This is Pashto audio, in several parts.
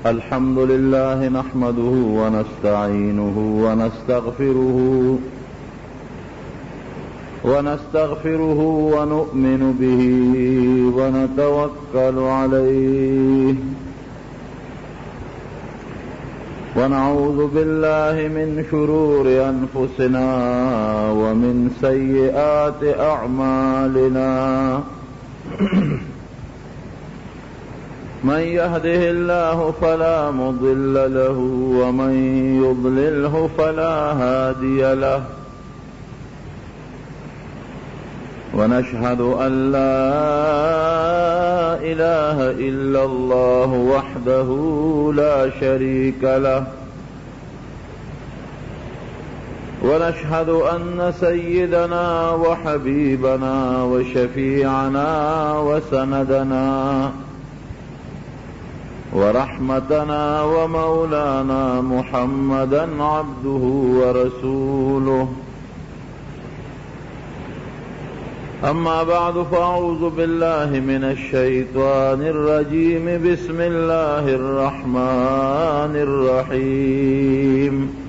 الحمد لله نحمده ونستعينه ونستغفره ونؤمن به ونتوكل عليه ونعوذ بالله من شرور أنفسنا ومن سيئات أعمالنا من يهده الله فلا مضل له ومن يضلله فلا هادي له ونشهد أن لا إله إلا الله وحده لا شريك له ونشهد أن سيدنا وحبيبنا وشفيعنا وسندنا ورحمتنا ومولانا محمدا عبده ورسوله أما بعد فأعوذ بالله من الشيطان الرجيم بسم الله الرحمن الرحيم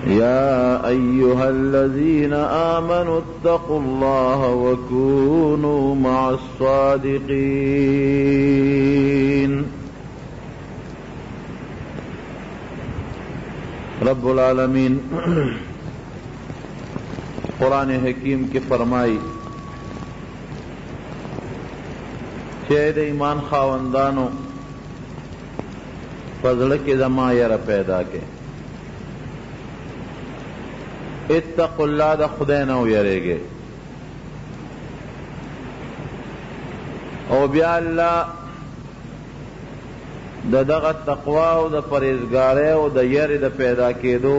يا أيها الذين آمنوا اتقوا الله وكونوا مع الصادقين رب العالمین قرآن حکیم کی فرمائی چید ایمان خاوندانو فضل کے زما یر پیدا کے اتقوا اللہ دا خدای نو یرے گے او بیا اللہ دا دغا تقوی او دا پریزگارے او دا یر دا پیدا کے دو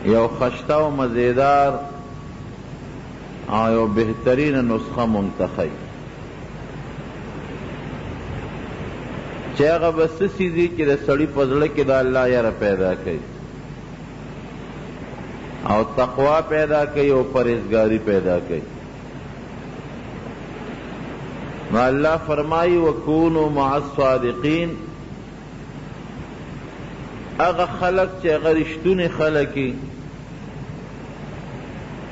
یو خشتہ و مزیدار یو بہترین نسخہ منتخی چیغا بس سیدی کی دا سڑی پزڑے کی دا اللہ یر پیدا کی او تقوی پیدا کی او پرہیزگاری پیدا کی نو اللہ فرمائی وکونوا مع الصادقین اغا خلق چے اغا رشتون خلقی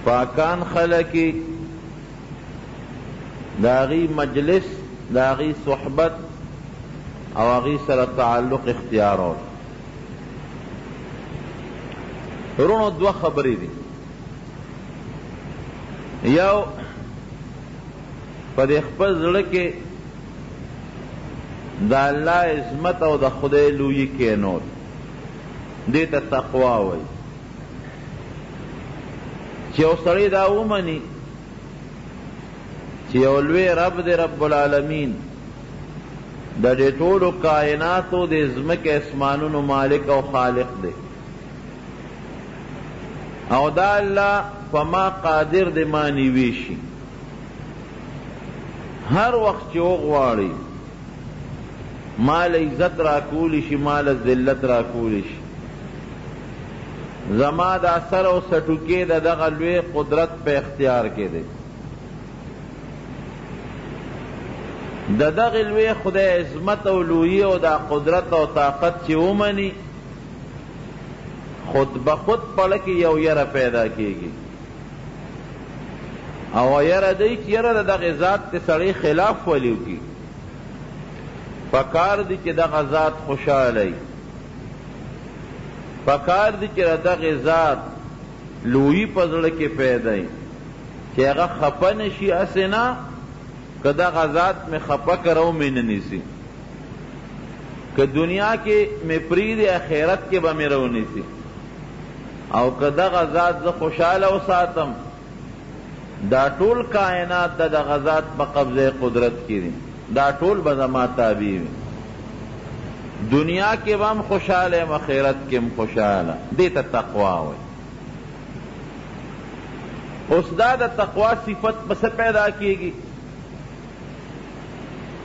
پاکان خلقی داغی مجلس داغی صحبت او اغی سر تعلق اختیارات رونو دو خبری دی یو پا دی خپل زڑکے دا اللہ عظمت او دا خدای لوی کے نور دیتا تقوی وی چیو سڑی دا اومنی چیو لوی رب دی رب العالمین دا دی طولو کائناتو دی ازمک اسمانونو مالک او خالق دی او دا اللہ فما قادر دی مانی ویشی ہر وقت چو غواری مال عزت راکولی شی مال ذلت راکولی شی زما دا سر او سٹوکے دا دغلوے قدرت پہ اختیار کے دے دا دغلوے خدا عظمت او لوی او دا قدرت او طاقت چی اومنی خود بخود پڑکی یو یر پیدا کیگی او یر دی چی یر دا غزات تی سڑی خلاف ولیو کی پکار دی چی دا غزات خوشحالی پکار دی چی دا غزات لوی پزڑکی پیدای چی اگا خپنشی اسنا کہ دا غزات میں خپا کرو میں ننیسی کہ دنیا کے میں پرید اخیرت کے با میں رو نیسی او کدا غزات ز خوشحال او ساتم دا ټول کائنات دا غزات په قبضه قدرت کی دی دا ټول بزما تابع وي دنیا کې هم خوشاله مخیرت کې هم خوشاله دې ته تقوا وي اوس دا د تقوا صفت بس پیدا کیږي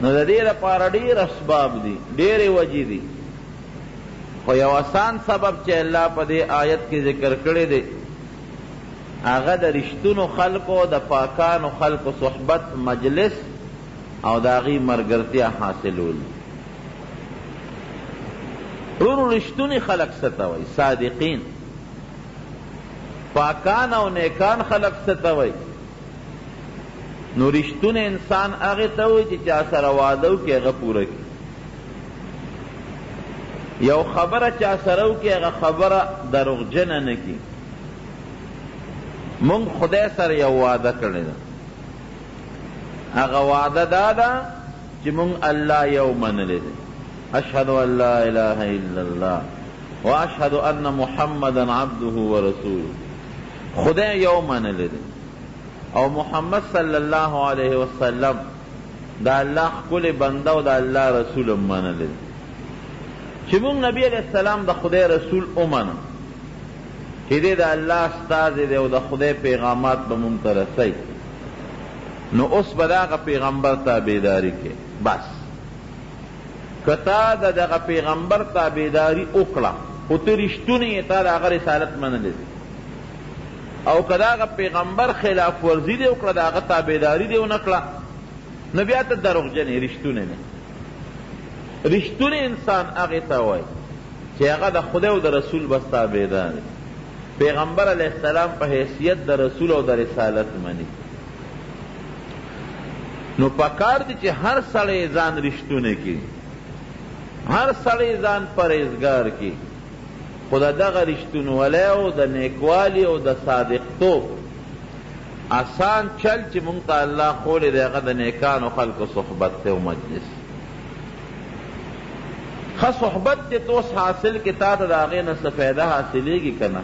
نو د دې لپاره ډېر اسباب دي ډېرې وجې دي خو یو آسان سبب چې الله په دې آیت کې ذکر کړی دی هغه د رښتونو خلکو د پاکانو خلکو صحبت مجلس او د هغې ملګرتیا حاصلول. ورونو رښتوني خلک څه ته وایي؟ صادقین. پاکان او نیکان خلک څه ته وایي؟ نو رښتونی انسان هغې ته وایي چې چا سره واده وکړي هغه پوره کړي. یو خبره چا سره وکړي هغه خبره دروغجنه نه کړي. مونږ خدای سره یو وعده کړې ده، هغه وعده دا ده چې مونږ الله یو منلی دی. اشهد ان لا اله الا الله واشهد ان محمدا عبده ورسوله. خدای یو منلی دی او محمد صلی الله علیه وسلم دا الله ښکلی بنده او دا الله رسول هم منلی دی. چې مونږ نبی علیہ السلام د خدای رسول ومنو چې دی د الله استازی دی او د خدای پیغامات به مونږ ته رسوي، نو اوس به د هغه پیغمبر تابعداري کې بس. که تا د دغه پیغمبر تابعداري وکړه خو ته رښتونی یې، تا د هغه رسالت منلی دی. او که د هغه پیغمبر خلاف ورزي دې وکړه، د هغه تابعداري دې ونه کړه، نو بیا ته دروغجن یې، رښتونی نه. رښتونی انسان هغې ته وایي چې هغه د خدای او د رسول بس تابعدار دی، پیغمبر علیه السلام په حیثیت د رسول او د رسالت مني. نو پکار دی چې هر سړی ځان رښتونی کړي، هر سړی ځان پرهیزګار کړي، خو د دغه رښتونولۍ او د نیکوالي او د صادقتوب آسان چل چې مونږ ته الله ښولی دی هغه د نیکانو خلکو صحبت دی او مجلس. ښه صحبت چې ته اوس حاصل کې تا ته د هغې نه څه فایده حاصلېږي که نه؟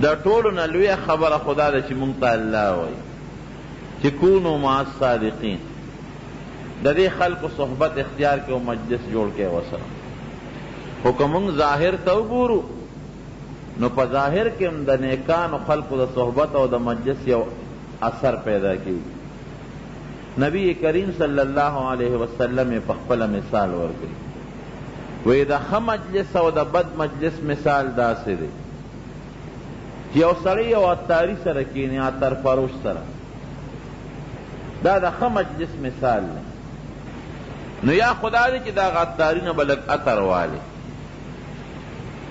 د ټولو نه لویه خبره خدا ده چې مونږ ته الله وایي چې کونو مع الصادقین. د دې خلکو صحبت اختیار کې او مجلس جوړ کې ورسره. خو که مونږ ظاهر ته وګورو نو په ظاهر کې هم د نیکانو خلکو د صحبت او د مجلس یو اثر پیدا کېږي. نبی کریم صلی الله علیه وسلم یې په خپله مثال ورکړي، وایي د ښه مجلس او د بد مجلس مثال داسې دی چې یو سړی یو عطاري سره کښېني، عطر فروش سره، دا د ښه مجلس مثال دی. نو یا خدا دی چې دا عطاري نه به لږ عطر والي،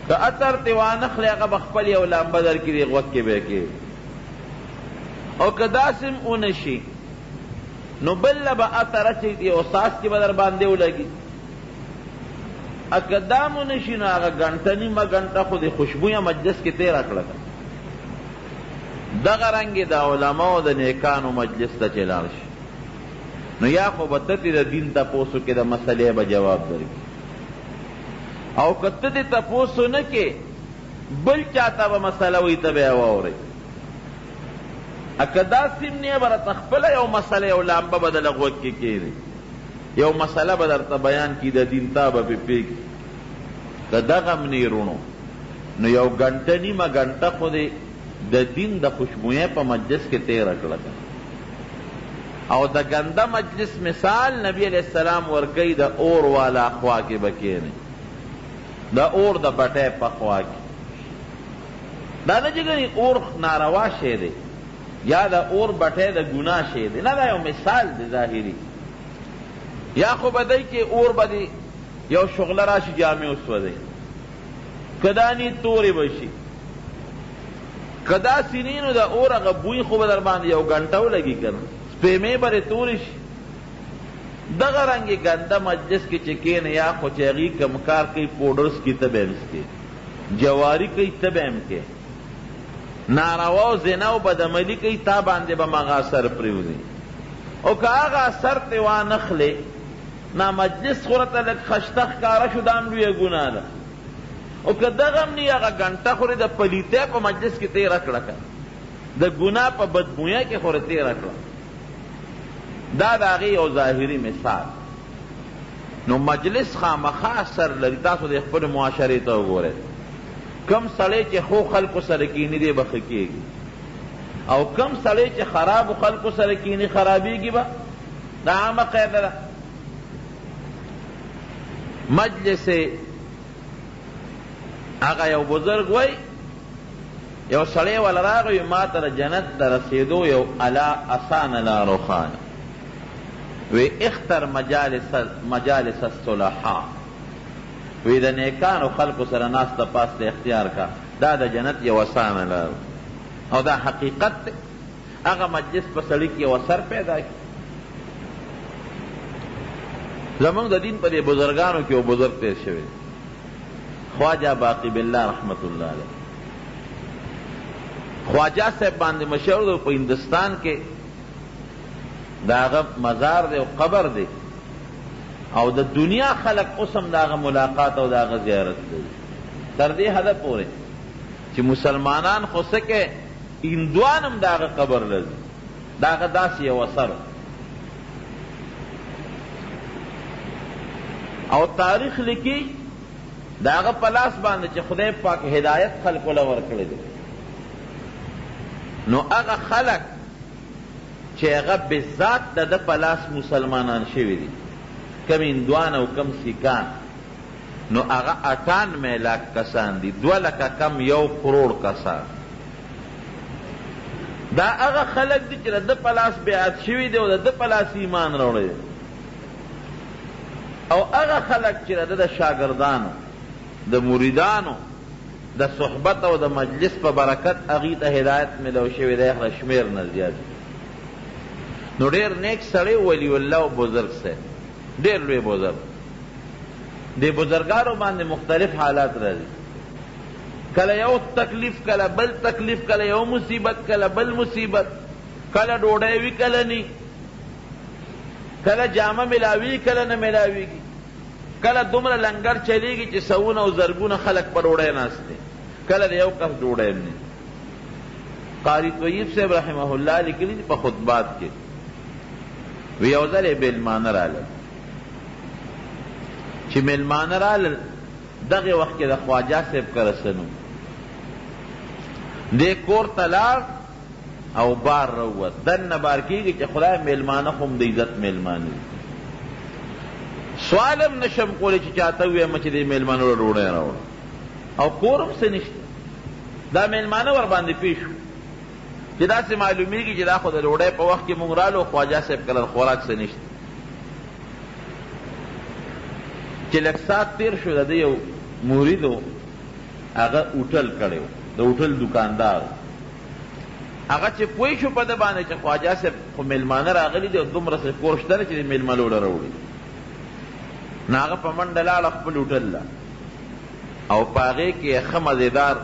که عطر تې وانخلې هغه به خپل یو لامبه درکړي غوږ کې به یې کښېږي. او که داسې هم ونه شي نو بل به عطر اچوي یو څاڅکي به در باندې ولګي. که دا هم ونه شي نو هغه ګنټه نیمه ګنټه خو د خوشبویه مجلس کې تېره کړه. دغه رنګې د علماو د نیکانو مجلس ته چې لاړ شي نو یا خو به ته د دین تپوسو کې د مسئلې به جواب درکړي، او که ته دې تپوسو نه کې بل چاته به مسله وایي ته به یې واورئ. که داسې هم نه به راته خپله یو مسله یو لامبه به د غوږ کې کښېني، یو مسله به درته بیان کړي د دین، تا به پرې پرېږدي. که دغه هم نه رونو نو یو ګنټه نیمه ګنټه خو دې د دین د خوشبویۍ په مجلس کې تېره کړه. او د ګنده مجلس مثال نبی علیہ السلام ورکوي د اور والا خوا کې به کښېنئ، د اور د بټۍ په خوا کې. دا نه چې ګنې اور ناروا شی دی یا د اور بټۍ د ګناه شی دی، نه، دا یو مثال دی ظاهري. یا خو به دی کې اور به دی یو شغله راشي جامې وسوځئ، که دانې تورې به شي، که داسې نه نو د اور هغه بوی خو به در باندې یو ګنټه ولګي که نه، سپېمې به رې تورې شي. دغه رنګې ګنده مجلس کې چې کښېنې یا خو چې هغې کم کار کوي پوډرس کې ته به یې مسکې، جواري کوي ته به یې مکې، ناروا او زنا او بدعملي کوي تا باندې به مغه اثر پرېوځي. او که هغه اثر ترې وانخلې نا مجلس خو راته لږ خشته ښکاره شو، دا هم لویه ګناه ده. او که دغه هم نه هغه ګنټه خو د پلیتۍ په مجلس کې تېره کړه، که د ګناه په بدبویۍ کې خو تېره کړه. دا د هغې یو ظاهري مثال. نو مجلس خامخا اثر لري. تاسو د خپلې معاشرې ته وګورئ، کم سړی چې ښو خلکو سره کښېني دی به ښه کېږي، او کم سړی چې خرابو خلکو سره کښېني خرابېږي به. دا عامه قاعده ده. مجلس هغه یو بزرګ وای یو سړی ول راغی ما ته جنت د رسېدو یو اسانه لار روښانه وی اختر مجالس الصلحاء وی د نیکانو خلقو سره ناسته پاسته اختیار کا دا د جنت یو اسانه لار او دا حقیقت دی هغه مجلس په سړي کې یو اثر پیدا کی زمونږ د دین په دې بزرګانو کې یو بزرګ تیر شوی خواجه باقی بالله رحمت الله علیه خواجه صاحب باندې مشهور دی په هندوستان کې دا هغه مزار دی او قبر دی او د دنیا خلق اوسم دا هغه ملاقات او دا هغه زیارت دی تر دې حده پورې چې مسلمانان خو څه کې هندوان هم دا هغه قبر لري دا هغه داسې یو اثر او تاریخ لیکي دا هغه په لاس باندې چې خدای پاک هدایت خلقو له ورکړی دی نو هغه خلق چې هغه بذات د ده په لاس مسلمانان شوي دي کم هندوان او کم سیکان نو هغه 98 لاک کسان دي 2 لکه کم 1 کروڑ کسان دا هغه خلق دي چې د ده په لاس بیعت شوي دي او د ده په لاس ایمان راوړی دی او هغه خلق چې د ده شاګردانو د مریدانو د صحبت او د مجلس په برکت هغې ته هدایت ملو شوی دی هغه شمیر نه زیات نو ډېر نیک سړی ولی الله او بزرګ صاحب ډېر لوی بزرګ دې بزرګانو باندې مختلف حالات راځي کله یو تکلیف کله بل تکلیف کله یو مصیبت کله بل مصیبت کله ډوډۍ وي کله نی کله جامه ملاوي کله نه ملاویږي کله دومره لنګر چلیږي چې سوونه او زرګونه خلک په ډوډۍ ناست دي کله د یو کس ډوډۍ هم نه قاری طیب صاحب رحمه الله لیکلي دي په خطبات کې وی یو ځل یې میلمانه رالل چې میلمانه رالل دغه وخت کې د خواجه صاحب کره سنو دې کور ته لاړ او بار روت دننه بار کېږي چې خدای میلمانه خو هم د عزت میلمانه دي سوالم نشم کولی چې چاته ویم چې دې میلمانو له ډوډۍ راوړه او کور هم څه نشته دا میلمانه ورباندې پیښ شو چې داسې معلومیږي چې دا خو د ډوډۍ په وخت کې مونږ رالو خواجه صاحب کله خوراک څه نشته چې لږ ساعت تېر شو د ده یو مرید و هغه هوټل کړی و د هوټل دوکاندار هغه چې پوه شو په ده باندې چې خواجه صاحب خو میلمانه راغلي دي او دومره څه کور شته نه چې د میلمه له راوړي نو هغه په منډه لاړه خپل هوټل له او په هغې کې یې ښه مزېدار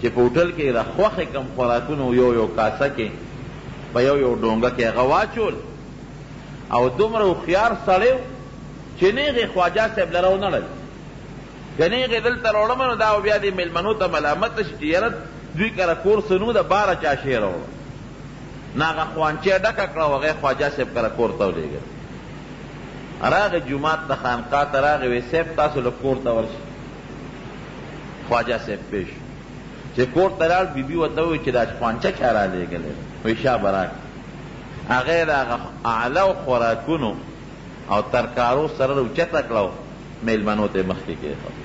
چې په هوټل کې د خوښې کم خوراکونه یو کاسه کې په یو ډونګه کې هغه واچول او دومره هوښیار سړی و چې نیغې خواجه صاحب له راونړل که نیغې دلته راوړمه نو دا بیا دې میلمنو ته ملامته شي چې یاره دوی کره کور څه نو د باره چا شی راوړه نو هغه خوانچې ډکه کړه او هغې خواجه صاحب کره کور ته ولېږل راغې جومات ته خانقاه ته راغې وی صاحب تاسو له کور ته ورشئ خواجه صاحب پیش چې کور ته لاړ بیبي ورته وویل چې دا خوانچه چا رالېږلی وایي شابه راکړه هغې د هغه اعلی خوراکونو او ترکارو سره اوچته کړه میلمنو ته مخکې کېښود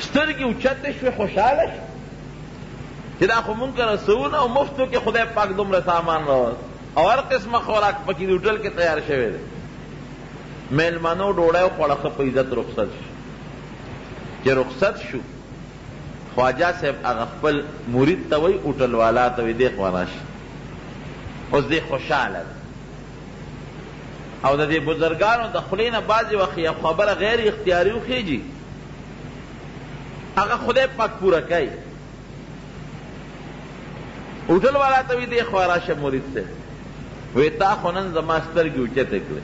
سترګې اوچتې شوې خوشحاله شو چې دا خو مونږ کره سوونه او مفتو کې خدای پاک دومره سامان راوړ او هر قسمه خوراک پکې د هوټل کې تیار شوی دی میلمنو ډوډۍ وخوړه ښه په عزت رخصت شو چې رخصت شو خواجه صاحب هغه خپل مرید ته وایي هوټل والا ته وایي دې خوا راشه اوس دې خوشحاله ده او د دې بزرګانو د خولې نه بعضې وخت یو خبره غیر اختیاري وخیږي هغه خدای پاک پوره کوي هوټل والا ته وایي دې خوا راشه مرید صاحب وایي تا خو نن زما سترګې اوچتې کړې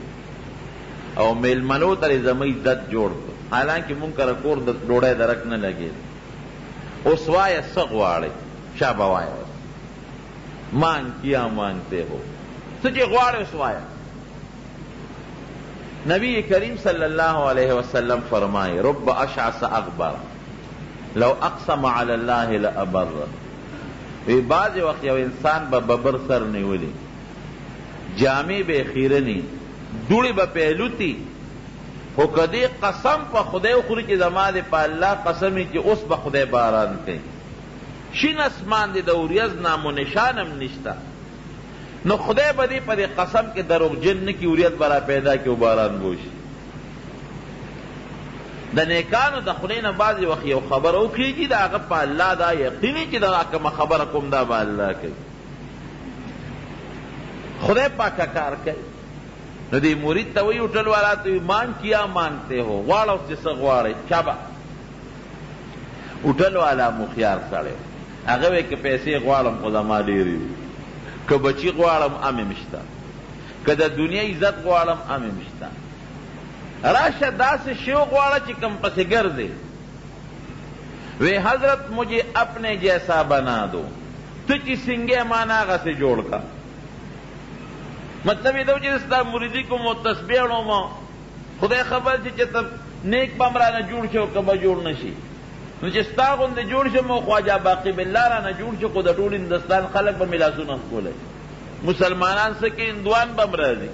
او میلمنو ته یې زما عزت جوړ کړ حالانکې مونږ کره کور د ډوډۍ درک نه لګېد اوس وایه څه غواړئ شابه وایه مانگ کیا مانگتے ہو څه چې غواړئ اوس وایه نبی کریم صلی اللہ علیہ وسلم فرمائے رب اشعث اغبر لو اقسم علی اللہ لابر وی بعض وقت یو انسان به ببر سر نیولی جامې به خیرنی دوړې به پهلوتی خو کدی قسم په خدای خوري چې زما دې په الله قسم چې اوس به خدای باران کوي شین اسمان دی د اوریځ نام و نشانم نشتا. نو خدای به دې په دې قسم کې دروغجن نه کي اوریځ به را پیدا کړي او باران وشي. د نیکانو د خدای نه بعضې وخت یو خبره وکړي د هغه په الله دا یقیني چې دا کومه خبره کوم دا به الله کوي. خدای پاکه کار کوي. نو دې مرید ته وایي هوټل والا ته وایي مان کیا مانتے ہو، غواړه چې څه غواړئ چابه. هوټل والا مخیار سړی هغه وایي که پیسې غواړم خو زما ډېرې دي، که بچي غواړم ام م شته، که د دنیا عزت غواړم ام م شته. راشه داسې شیو غواړه چې کم پسې ګرځې. وی حضرت مجھے اپنے جیسا بنا دو، تو چی سنگے مانا آغا سے جوڑ کا. مطلب یہ دو چی ستا مریدی کو مو تسبیحنو ما خدای خبر چی چی تب نیک بمرانا جوڑ شو کبا جوڑ نشی. نو چی ستا غنده جوڑ شو مو خواجہ باقی باللہ رانا جوڑ شو کو دا ٹول ہندوستان خلق با ملاسون اخکولے. مسلمانان سکے ہندوان بمرازی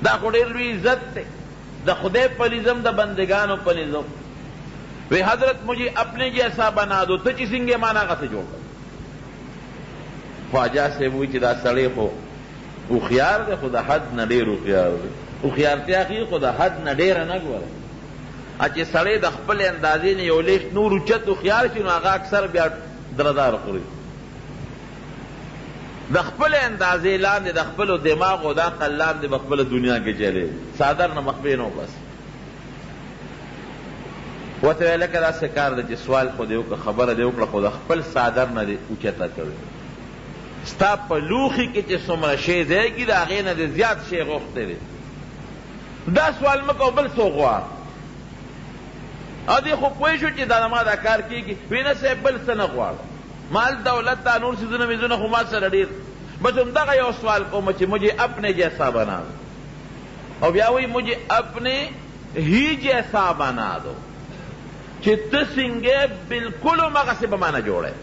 دا خودیر لوی عزت تے دا خدای پلیزم دا بندگانو پلیزم. وی حضرت مجھے اپنے جیسا بنا دو، تو چی سنگے مانا کا سے جوڑ کر. خواجہ سے وہی چی دا سڑے ہو اخیار دے خدا حد نہ ډیر اخیار دے. اخیارتیا کی خدا حد نہ ډیر نہ ګوره. اچھے سڑے د خپل اندازې نه یو لیش نور اوچت اخیار شي نو هغه اکثر بیا درزار خوري. د خپل اندازې لاندې د خپل دماغ او د عقل لاندې په خپل دنیا کې چلے صادر نه مخبې نو بس. وته ویل کړه څه کار د چې سوال خو دیو که خبره دیو کړه خو د خپل صادر نه دی اوچته کوي. ستا په لوښي کې چې څومره شی ځایږي د هغې نه د زیات شی غوښتی دی. دا سوال مه کوه بل څوک غواړه. او دې خو پوه شو چې دا ما دا کار کېږي. وی نه صاحب بل څه نه غواړه، مال دولت دا نور څیزونه میزونه خو ما سره ډېر. بس همدغه یو سوال کوم چې مجھے اپنے جیسا بنا دو. او بیا وی مجھے اپنے ہی جیسا بنا دو چې ته څنګه بالکل همغسې به مانه جوړی.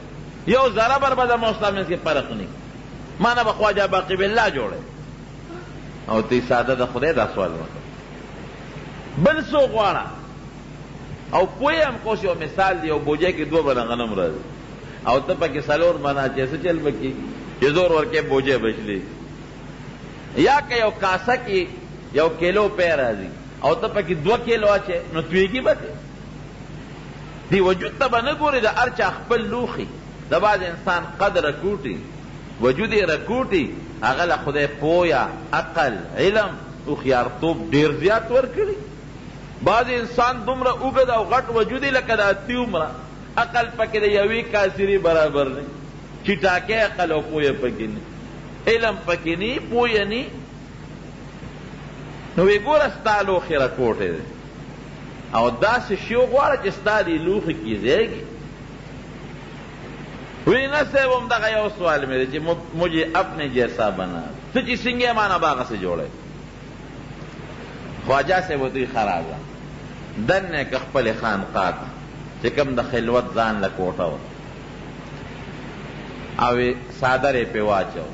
یو ذره بر به زما ستا منځ کې فرق نه مانه به خواجه باقي بالله جوړی. او تی ساده د خدای دا سوال وکړه بل څوک غواړه. او پوه یم کوس یو مثال دی، یو بوجۍ کې 2 منه غنم راځي او ته پکې 4 منه چې څه چل به کېږي چې زور ورکې بوجۍ بچلی. یا که یو کاسه کې 1 کیلو پی راځي او ته پکې 2 کیلو اچې نو تویږي به دی وجود ته به نه ګورې. د هر چا خپل لوښي د بعض انسان قد رکوټي وجود یې رکوټي هغه له خدای پویا عقل علم هوښیارتوب ډېر زیات ورکړي. بعض انسان دومره اوږد او غټ وجود یې لکه د اتي عمره عقل پکې د یوې کاسري برابر نه. چټاکې عقل او پویه پکې نه، علم پکې نه، پویه نه. نو وی ګوره ستا لوښي رکوټی دی او داسې شی غواړه چې ستا دې لوښي کې ځایږي. وی نه صاحب همدغه یو سوال مې دی چې مجھے اپنے جیسا بنا تو چې څنګه مانا باغه سے جوړی. خواجه صاحب ورته ښه راځه دننه که خپلې خانقاه ته چې کوم د خلوت ځان له کوټه وه او څادر یې پې واچو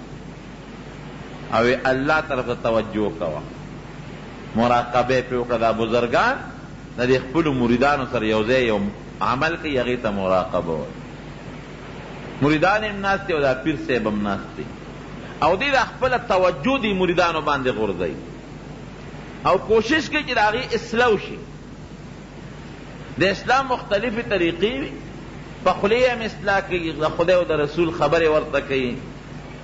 او الله طرف ته توجه کوه، مراقبه پې وکړه. دا بزرګان د دې خپلو مریدانو سره یو ځای یو عمل کوي هغې ته مراقبه وایي. مریدان هم ناست دي او دا پیر صاحب هم ناست دي او دې د خپله توجه دي مریدانو باندې غورځوي او کوشش کوي چې د هغې اصلاح وشي. د اسلام مختلفې طریقې وي، په خولې هم اصلاح کوي، د خدای او د رسول خبرې ورته کوي،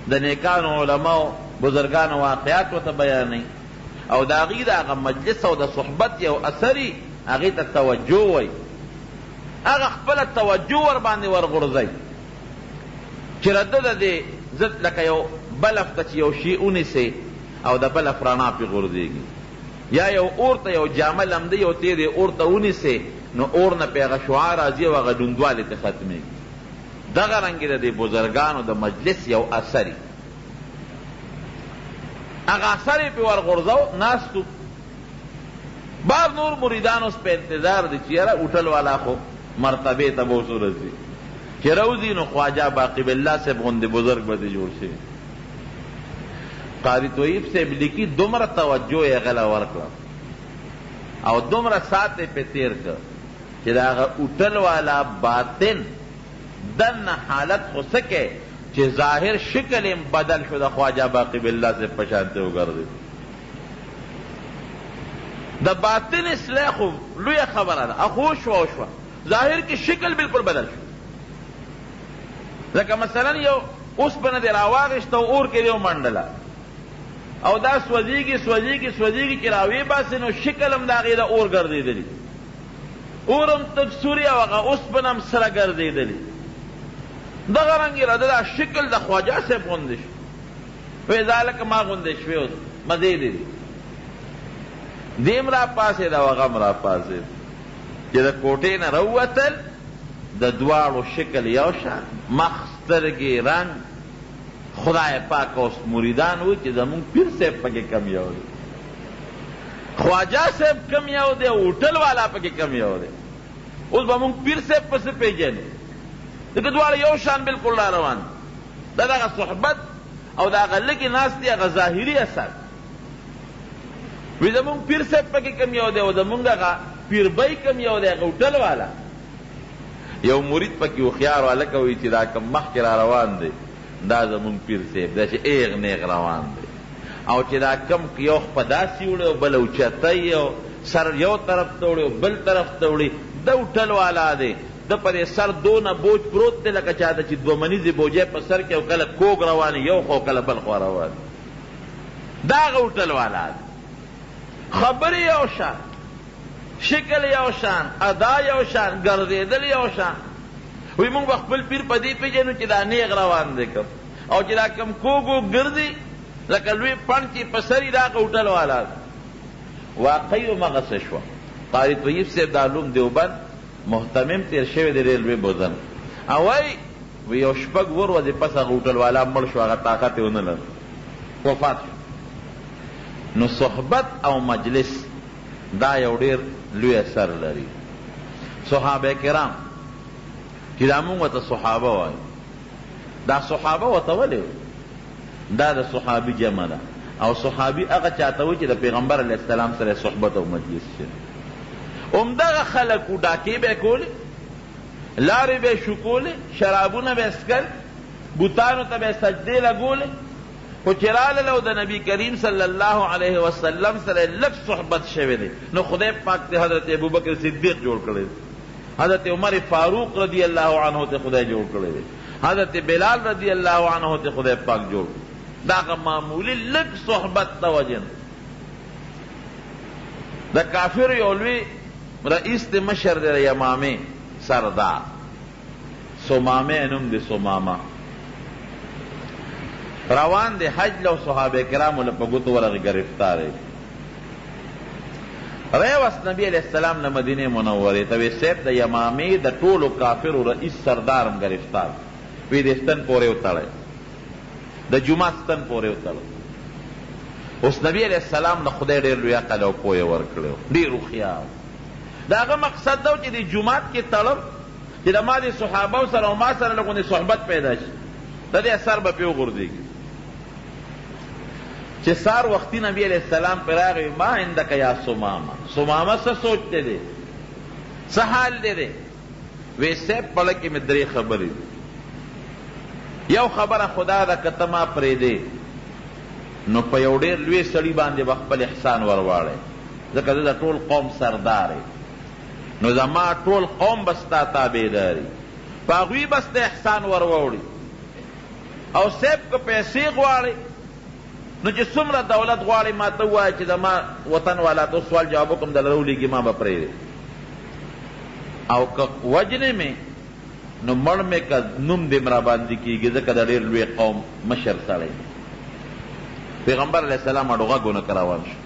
د نیکانو علماو بزرګانو واقعات ورته بیانوي او د هغې د هغه مجلس او د صحبت یو اثري هغې ته توجه وایي. هغه خپله توجه ورباندې ورغورځوي چې رده د دې ضد لکه یو بلف ته چې یو شي ونیسي او د بلف رڼا پې غورځېږي، یا یو اور ته یو جامه لمده یو تیرې اور ته ونیسي نو اور نه پې هغه شعاع راځي او هغه ډونډوالې ته ختمېږي. دغه رنګې د دې بزرګانو د مجلس یو اثر هغه اثر یې پې ورغورځو ناستو. بعض نور مریدان اوس په انتظار دي چې یاره هوټل والا خو مرتبې ته به اوس ورځي چې روځي نو خواجه باقي بالله صاحب غوندې بزرګ به دې جوړ شي. قاری طیب صاحب لیکي دومره توجه یې هغه له ورکړه او دومره ساعت یې پې تېر کړ چې د هغه هوټل والا باطن دن حالت خو سکے چی ظاہر شکل بدل شو دا خواجہ باقی باللہ سے پشانتے ہو کر دے دا باطن اصلاح خو لوی خبر دا اخوش و شو ظاہر کی شکل بالکل بدل شو لکه مثلا یو اوس بنا دی راواغشتا اور کې دیو منډلا او دا سوځيږي چې راوی باسي نو شکل هم دا غي دا اور ګرځیدلی اورم تک سوریا وغه اوس بنم سره ګرځیدلی دغه رنګ را دا شکل د خواجه سے غوندش په ذالک ما غوندش ویو مزید دی دیم را پاسه دا وغه مرا پاسه چې دا کوټې نه روتل د دواړو شکل یو شان مخ سترګې رنگ خدای پاک اوس مریدان وي چې زمونږ پیر صاحب پکې کم یو دی خواجه صاحب کم یو دی هوټل والا پکې کم یو دی اوس به مونږ پیر صاحب پسې پیژنې دغه دواړه یو شان بالکل را روان دا دغه صحبت او دا هغه لږې ناست دی هغه ظاهري اثر وي زمونږ پیر صاحب پکې کم یو دی او زمونږ هغه پیربی کم یو دی هغه هوټل والا یو مرید پکې هوښیار والا کوي چې دا کم مخکې را روان دی دا زمونږ پیر صاحب دا چې ایغ نیغ روان دی او چې دا کم یو خپه داسې وړي او بل اوچتی او سر یو طرف ته وړي او بل طرف ته وړي دا هوټل والا دی د په دې سر دونه بوج پروت دی لکه چاته چې دوه منیزې بوجۍ په سر کې او کله کوږ روان یو خو کله بل خوا روان دا هغه هوټل والا دی خبرې یو شان شکل یو شان ادا یو شان ګرځېدل یو شان وی مونږ به خپل پیر په دې پېژنو چې دا نیغ روان دی کم او چې دا کم کوږ ګرځي لکه لوی پڼ چې په سر یې دا هغه هوټل والا دی واقعي همغسې شوه قاري طیب صاحب د علوم دیوبند محتمم تیر شوی دی ریلوې بوزن او وایي یو شپږ ورځې پس هغه هوټل والا مړ شو هغه طاقت یې ونه لرل وفات شو نو صحبت او مجلس دا یو ډېر لوی اثر لري صحابه کرام چې دا مونږ ورته صحابه وایو دا صحابه ورته ولې دا د صحابي جمع ده او صحابي هغه چاته وایي چې د پیغمبر علیه السلام سره صحبت او مجلس شي همدغه خلک و ډاکې به یې کولې لارې به یې شکولې شرابونه به یې څکل بوتانو ته به یې سجدې لګولې خو چې راغلل او د نبي کریم صلی الله علیه وسلم سره لږ صحبت شوی دی نو خدای پاک ته حضرت ابوبکر صدیق جوړ کړی دی حضرت عمر فاروق رضی اللہ عنہ تے خدای جوړ کړی دی حضرت بلال رضی اللہ عنہ تے خدای پاک جوړ دا هغه معمولی لږ صحبت ته وجه د کافر یو لوی رئیس د مشر د یمامې سردار سمامه نوم د سمامه روان دی حج لو صحابه کرامو له په ګوتو ورغه گرفتار دی ریوس نبی علیہ السلام نه مدینه منوره ته وی سیب د یمامې د ټولو کافرو رئیس سردارم گرفتار وی د ستن پورې وتړی د جمعه ستن پورې وتړی اوس نبی علیہ السلام نه خدای ډېر لوی عقل او پوهه ورکړی ډېر هوښیار د هغه مقصد دا و چې د جومات کې تړم چې د ما د صحابو سره او ما سره لږ صحبت پیدا شي د دې اثر به پې وغورځېږي چې سار وختي نبی علیہ السلام پر راغی ما عندک یا سمامه سمامه څه سوچتے دی څه حال دی دی وی صاحب پړه کې مې درې خبرې یو خبره خدا ده که ته ما پرېږدې نو په یو ډېر لوی سړي باندې به خپل احسان ورواړی ځکه زه د ټول قوم سردار نو زما ټول قوم به ستا تابعداري په هغوی به ستا احسان ورواوړي او صاحب که پیسې غواړي نو چې څومره دولت غواړي ما ته ووایه چې زما وطن والا ته سوال جواب وکړم دله راولېږي ما به پرېږدې او که وجنې مې نو مړ مې که نوم دې مرا باندې کېږي ځکه د ډېر لوی قوم مشر سړی پیغمبر علیه السلام اډو غږونه که روان شو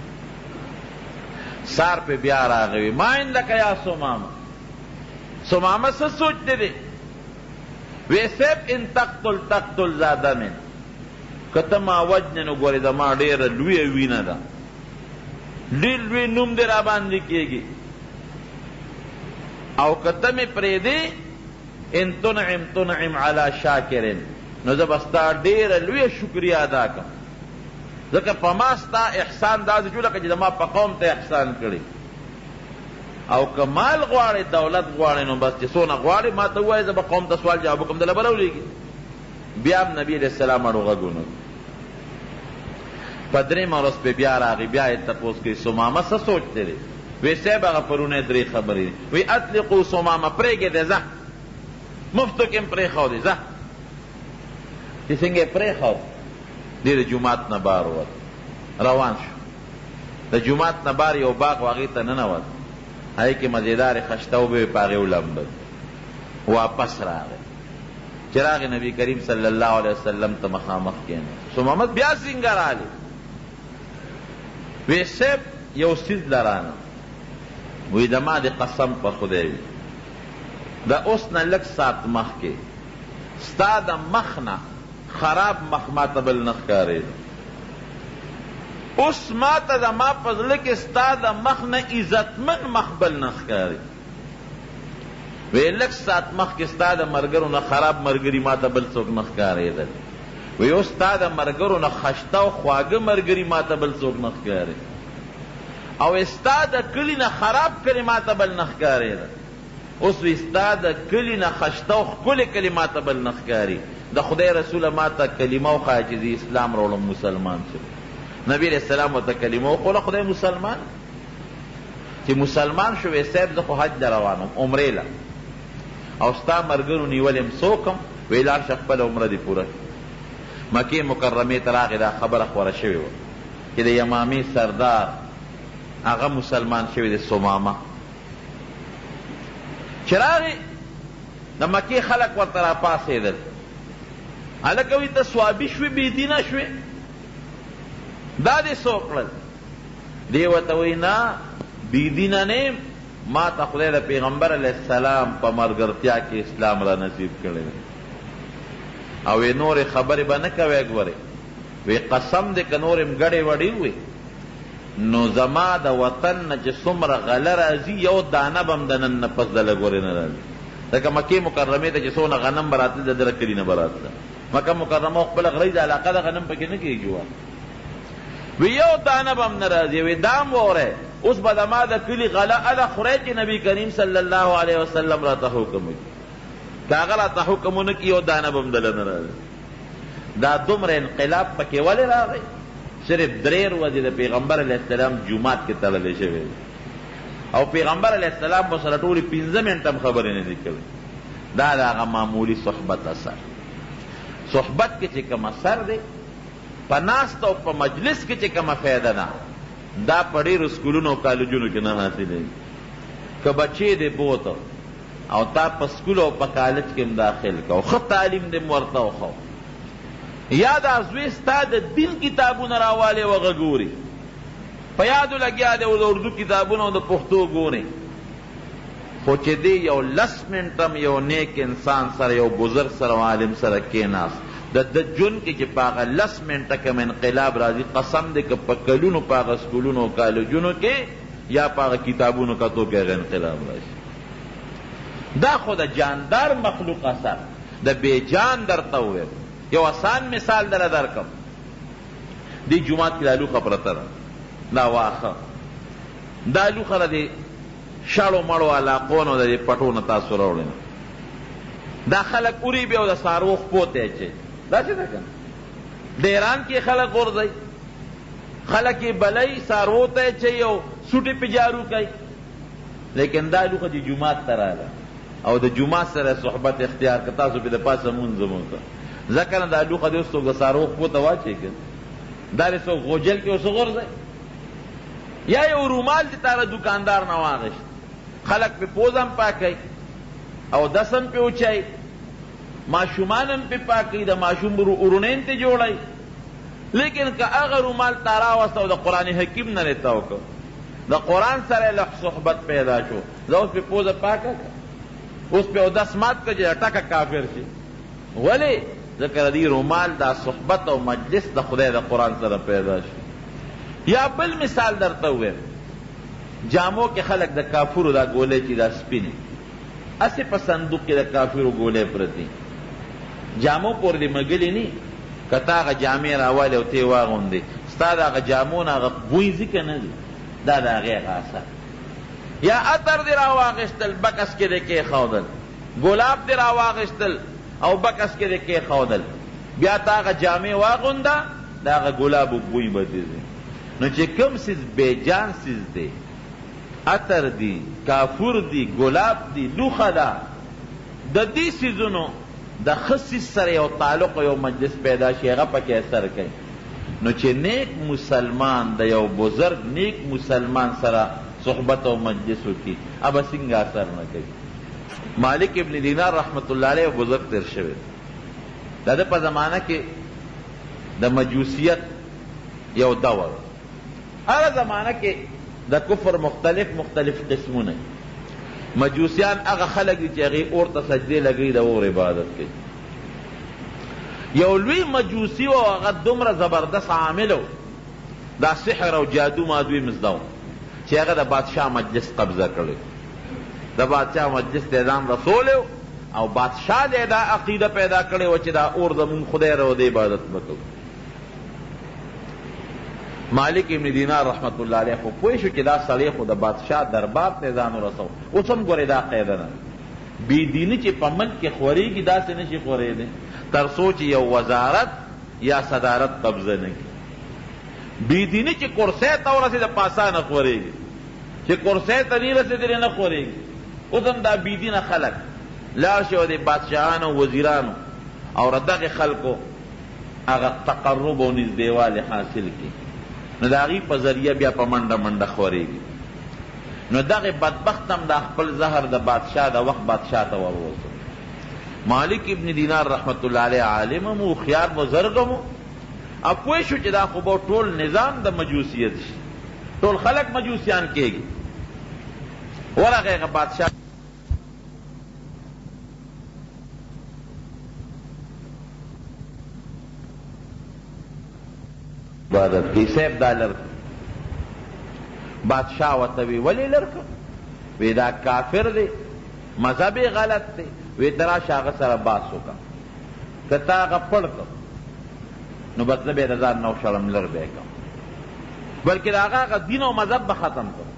سار پہ بیا راغوی ما عندک یا سمامه سمامه څه سوچ دې دی وی صاحب ان تقتل ذا دمن که ته ما وجنې نو ګورې زما ډېره لویه وینه ده ډېر لوی نوم دې را باندې کېږي او که ته مې پرېږدې ان تنعم علی شاکرن نو زه به ستا ډېره لویه شکریه ادا کړم ځکه په ما ستا احسان داسې جوړه که چې زما په قوم ته احسان کړي او که مال غواړې دولت غواړې نو بس چې څونه غواړې ما ته ووایې زه به قوم ته سوال جواب وکړم دله به راولېږي. بیا هم نبي علیه السلام اړو غږونه په درېیمه ورځ پې بیا راغی، بیا یې تپوس کوي ثمامه څه سوچ دی؟ وی صاحب هغه پرونه درې خبرې دي. وی اطلقو ثمامه پرېږې دی ځه، مفتو کې هم پرېښودې ځه. چې څنګه یې پرېښود دی د جومات نه بار ووت، روان شو. د جومات نه بار یو باغ و هغې ته ننوت، هغې کې مزېدارې خشته اوبه وې په هغې ولمبل. واپس راغی، چې راغی نبي کریم صلی الله علیه وسلم ته مخامخ کېناست. ثمامه بیا څنګه راغلی؟ وی صاحب یو څیز لرانه، وی د ما د قسم په خدای وي د اوس نه لږ ساعت مخکې ستا د مخ نه خراب مخ ما ته بل نه ښکارېده. اوس ما ته د ما په زړه کې ستا د مخ نه عزتمن مخ بل نه ښکاري. وی لږ ساعت مخکې ستا د ملګرو نه خراب ملګري ما ته بل څوک نه ښکارېدل. وی اوس ستا د ملګرو نه خشته او خواږه ملګري ما ته بل څوک نه ښکاري. او ستا د کلي نه خراب کلي ما ته بل نه ښکارېده. اوس وی ستا د کلي نه خشته او ښکلې کلي ما ته بل نه ښکاري. د خدای رسوله ما ته کلمه وښایه چې زه اسلام راوړم، مسلمان شم. نبی علیہ السلام ورته کلمه وښوله، خدای مسلمان چې مسلمان شو. وی صاحب زه خو حج له روانم عمرې له، او ستا ملګرو نیولې م څوکم. وی لاړ شه خپله عمره دې پوره. مکې مکرمې ته راغې، دا خبره خوره شوې وه چې د یمامي سردار هغه مسلمان شوی دی ثمامه. چې راغی د مکې خلک ورته راپاڅېدل، هلکه وایي ته سوابي شوې بېدینه شوې، دا دې څه وکړل؟ دی ورته وایي نه بېدینه نه یم، ما ته خدای د پیغمبر علیه السلام په ملګرتیا کې اسلام را نصیب کړی دی. او وی نورې خبرې به نه کوې ګورې. وی قسم دی که نورې م ګډې وډې وې نو زما د وطن نه چې څومره غله راځي یو دانه به م د نن نه پس د لګورې نه راځي. لکه مکې مکرمې ته چې څونه غنم به راتله د دره کلي نه به راتله. مکه مکرمه خپله غرۍ د علاقه د غنم پکې نه کېږي وه. وی یو دانه به م نه راځي. وی دا م وورئ اوس به د ما د کلي غله هله خورئ چې نبي کریم صلی الله علیه وسلم راته حکم وکړي. که هغه راته حکم ونه کړي یو دانه به م دله نه راځي. دا دومره انقلاب پکې ولې راغی؟ صرف 3 ورځې د پیغمبر علیه السلام جومات کې تړلی شوی دی، او پیغمبر علیه السلام به سره ټولې 15 منټه هم خبرې نه دي کړې. دا د هغه معمولي صحبت اثر. صحبت کې چې کوم اثر دی، په ناست او په مجلس کې چې کومه فایده ده، دا په ډېرو سکولونو او کالجونو کې نه حاصلېږي. که بچې دې بوته او تا په سکول او په کالج کې هم داخل کو، ښه تعلیم دې م ورته وښو، یا دا زوی ستا د دین کتابونه راوالی وغه ګوري، په یادو لګیا دی د اردو کتابونه او د پښتو ګوري. خو چې دی یو 10 منټه م یو نیک انسان سره، یو بزرګ سره او عالم سره کېناست، د جون کې چې په هغه 10 منټه کې انقلاب راځي، قسم دی که په کلونو په هغه سکولونو او کالجونو کې یا په هغه کتابونو کتو کې هغه انقلاب راشي. دا خو د جاندار مخلوق اثر د بېجان درته وویل. یو آسان مثال دله درکم. دی جومات کې دا لوښه پرته ده، دا واښه، دا لوښه د دې شړو مړو علاقو نه د دې پټو نه تاسو راوړئ. دا خلک اوري بیا او د څاروو خپو ته یې اچوي. دا څه ده که نه؟ د ایران کې خلک غورځوي، خلک یې بلوي، څاروو ته یې اچوي او سوټې پې جارو کوي. لیکن دا لوښه چې جومات ته راغله او د جومات سره صحبت اختیار که تاسو پې د پاسه مونځ هم وکړه، ځکه نه دا لوښه دې اوس څوک د څاروو خپو ته واچوي که دا دې څوک غوجل کې اوس غورځوي. یا یو رومال دې تاره دکاندار نه واغېشت، خلک پې پوز هم پاکوي او دس هم پې اوچوي، ماشومان هم پې پاکوي، د ماشوم ورونین ته جوړوي. لیکن که هغه رومال تا راوسته او د قرآن حکیم نه لیته وکړه، د قرآن سره له صحبت پیدا شو، زه اوس پې پوزه پاکه کړه، اوس پې اودس مات کړه چې ټکه کافر شي. ولې؟ ځکه د دې رومال دا صحبت او مجلس د خدای د قرآن سره پیدا شو. یا بل مثال درته وویم، جامو کې خلک د کافرو دا ګولې چې دا سپینې هسې په صندوق کې د کافرو ګولې پرتې، جامو پورې دې مږلې نه، که تا هغه جامې راوالې او ته یې واغوندې، ستا د هغه جامو نه هغه بوی ځي که نه ځي؟ دا د هغې هغه اثر. یا عطر دی راواغشتل بکس کې دی کېښودل، ګلاب دی راواغشتل او بکس کې دی کېښودل، بیا تا هغه جامې واغونده د هغه ګلابو بوی به دي. نو چې کوم څیز بیجان څیز دی، عطر دی، کافور دی، ګلاب دی، لوخه ده، د دې څیزونو د ښه څیز سره یو تعلق یو مجلس پیدا شي، هغه پکې اثر کوي. نو چې نیک مسلمان د یو بزرگ نیک مسلمان سره صحبت او مجلس وکړي، ابه څنګه اثر نه کوي. مالک ابن دینار رحمت الله علیه بزرگ تیر شوی، دا د په زمانه کې د مجوسیت یو دور. هر زمانه کې د کفر مختلف قسمونه. مجوسیان هغه خلک دي چې هغې اور ته سجدې لګوي، د اور عبادت کوي. یو لوی مجوسی و، هغه دومره زبردست عامل و، دا سحر او جادو مادوی مزده و چې هغه د بادشاه مجلس قبضه کړی، د بادشاه مجلس ته ځان رسولی او بادشاه دی دا عقیده پیدا کړې وه چې دا اور زمونږ خدای را د عبادت به کوو. مالک ابن دینار رحمت الله علیه خو پوه شو چې دا سړی خو د بادشاه دربار ته ځان ورسو. اوس هم ګورې دا قاعده ده، بېدیني چې په ملک کې خورېږي داسې نه شي خورېدی تر څو چې یو وزارت یا صدارت قبضه نه کړي. بېدیني چې کرسۍ ته ورسېده په اسانه خورېږي، چې کرسۍ ته نه رسېدلې نه خورېږي. اوس هم دا بېدینه خلک لاړ شي او د بادشاهانو وزیرانو او دغې خلکو هغه تقرب او نږدېوالی حاصل کړي، نو د هغې په ذریعه بیا په منډه منډه خورېږي. نو دغې بدبخت هم دا خپل زهر د بادشاه د وخت بادشاه ته وروسو. مالک ابن دینار رحمت الله علیه عالم هم و، هوښیار بزرګ هم و، او پوه شو چې دا خو به ټول نظام د مجوسیت شي، ټول خلک مجوسیان کېږي. ورغی هغه بادشاه عبادت کی صاحب دا لرکو. بادشاہ ورته وی ولې لرکو؟ وی دا کافر دی، مذهب غلط دی. وی ته راشه هغه سره بحث وکړه، که تا هغه پړ کړ نو بس زه به یې د ځان نه وشړم، لر به یې کړم، بلکې د هغه دین او مذهب به ختم کړم.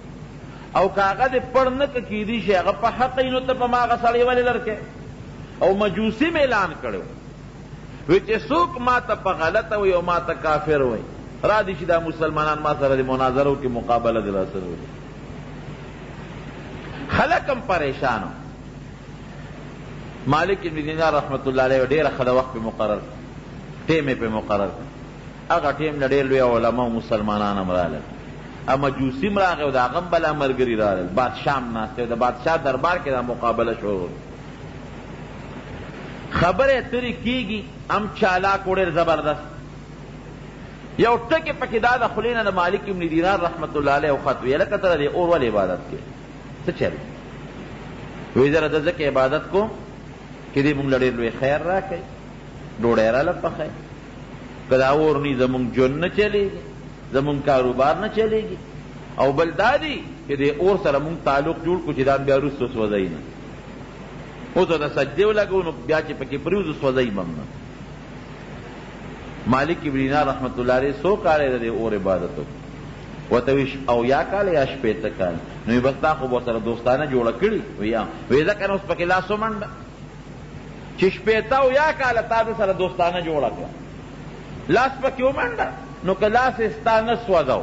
او که هغه دې پړ نه که کیدی شي هغه په حق یې، نو ته په ما هغه سړی ولې لر کې؟ او مجوسي م اعلان کړی وی چې څوک ما ته په غلطه وي او ما ته کافر وي، را دي چې دا مسلمانان ما سره د مناظرو کې مقابله دې را سره وکړي. خلک هم پریشان. مالک ابن دینار رحمت الله علیه ډېره ښه د وخت پې مقرر ټیم یې پې مقرر کړ. هغه ټیم نه ډېر لوی علما او مسلمانان هم راغلل، مجوسي هم راغی او د هغه هم بلا ملګري راغلل، بادشاه هم ناست دی، د بادشاه دربار کې دا مقابله شروع. خبرې اترې کېږي، هم چالاک و ډېر زبردست. یو ټکې پکې دا د خولې نه د مالک ابن دینار رحمت الله علیه وخت وی لکه ته د اور ولې عبادت کوې؟ څه چل؟ وی زه د ځکه عبادت کوم چې دې مونږ له ډېر لوی خیر راکوي، ډوډۍ راله پخوي، که دا اور نی زمونږ ژوند نه چلېږي، زمونږ کاروبار نه چلېږي. او بل دا دی چې دې اور سره مونږ تعلق جوړ کړو چې دا بیا وروسته سوځوي نه. اوس د سجدې ولګو نو بیا چې پکې پرېوځو سوځوي به هم نه. مالک ابن دینار رحمت الله علیه 100 کاله د اور عبادت وکړ، ورته وی او یا کاله یا 80 کاله. نو بس تا خو به سره دوستانه جوړه کړي ویا وی ځکه نو اوس پکې لاس ومنډه چې 80 او یا کاله تا د سره دوستانه جوړه کړه، لاس پکې ومنډه، نو که لاس یې ستا نه سوځو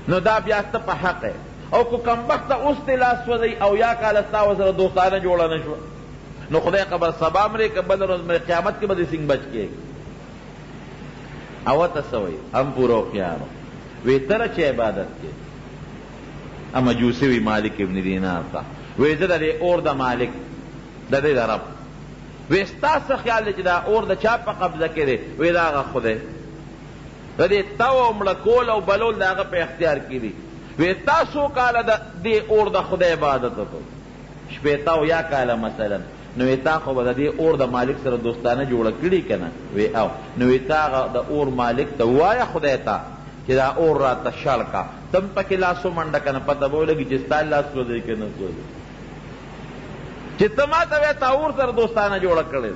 نو دا بیا سته په حق یې. او که کمبخته اوس دې لاس سوځوي او یا کاله ستا ورسره دوستانه جوړه نه شوه، نو خدای خبر سبا مرې که بله ورځ مرې قیامت کې به دې څنګه بچ کېږي. او ته څه وایي؟ هم پوره هوښیار وی تره چې عبادت کې مجوسي وي مالک ابن دینار ته وی زه د دې اور د مالک د دې د رب. وی ستا څه خیال دی چې دا اور د چا په قبضه کې دی؟ وی د هغه خدای. د دې تو او مړه کول او بلول د هغه په اختیار کې دي. وی تا څو کاله د دې اور د خدای عبادت وکړو؟ 80 او یا کاله مثلا. نو وی تا خو به د دې اور د مالک سره دوستانه جوړه کړي که نه؟ وی او. نو وی تا هغه د اور مالک ته ووایه خدای ته چې دا اور راته شړ کا، تم پکې لاس ومنډه که نه پته به ولګي چې ستا لاس سوځوي که نه سوځوي. چې ته ما ته وایې تا اور سره دوستانه جوړه کړې،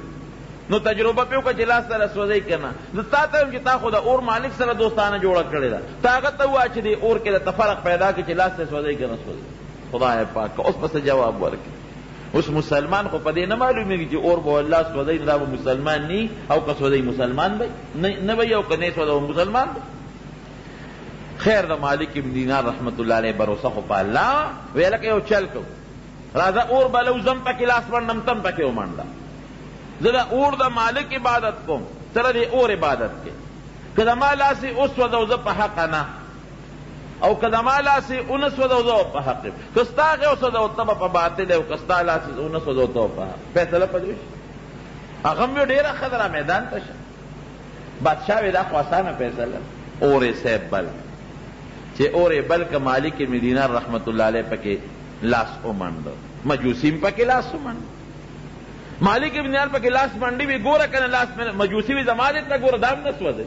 نو تجربه پې وکړه چې لاس سره سوځوي که نه. زه تا ته وایم چې تا خو د اور مالک سره دوستانه جوړه کړې ده، ته هغه ته ووایه چې دې اور کې درته فرق پیدا کړي چې لاس ته سوځوي که نه سوځوي. خدای پاک اوس پس جواب ورکړي. اوس مسلمان خو په دې نه معلومیږي چې اور به الله سوځوي نو دا به مسلمان نی او که سوځوي مسلمان به نه وي او که نه سوځوي مسلمان به. خیر د مالک ابن دینار رحمت الله علیه بروسه خو په الله وی لکه یو چل کو راځه اور به لوزم پکې لاس باندې تم پکې ومنډه. زه د اور د مالک عبادت کوم سره د اور عبادت کې. که د ما لاسې وسوځو زه په حقه نه او که د ما لاسې ونه سوځو زه په حق یم. که ستا هغې وسوځو ته به په باطل او که ستا لاسې ونه سوځو ته په حق. فیصله په دې وشي. هغه هم یو ډېره ښه ده را میدان ته شه. بادشاه وی دا خو اسانه فیصله اور یې صاحب بل چې اور یې بل که مالک ابن دینار رحمت الله علیه پکې لاس ومنډه مجوسی هم پکې لاس ومنډه. مالک ابن دینار پکې لاس منډي وي ګوره کنه لاس مجوسی وي زما دې ته ګوره دا هم نه سوځي.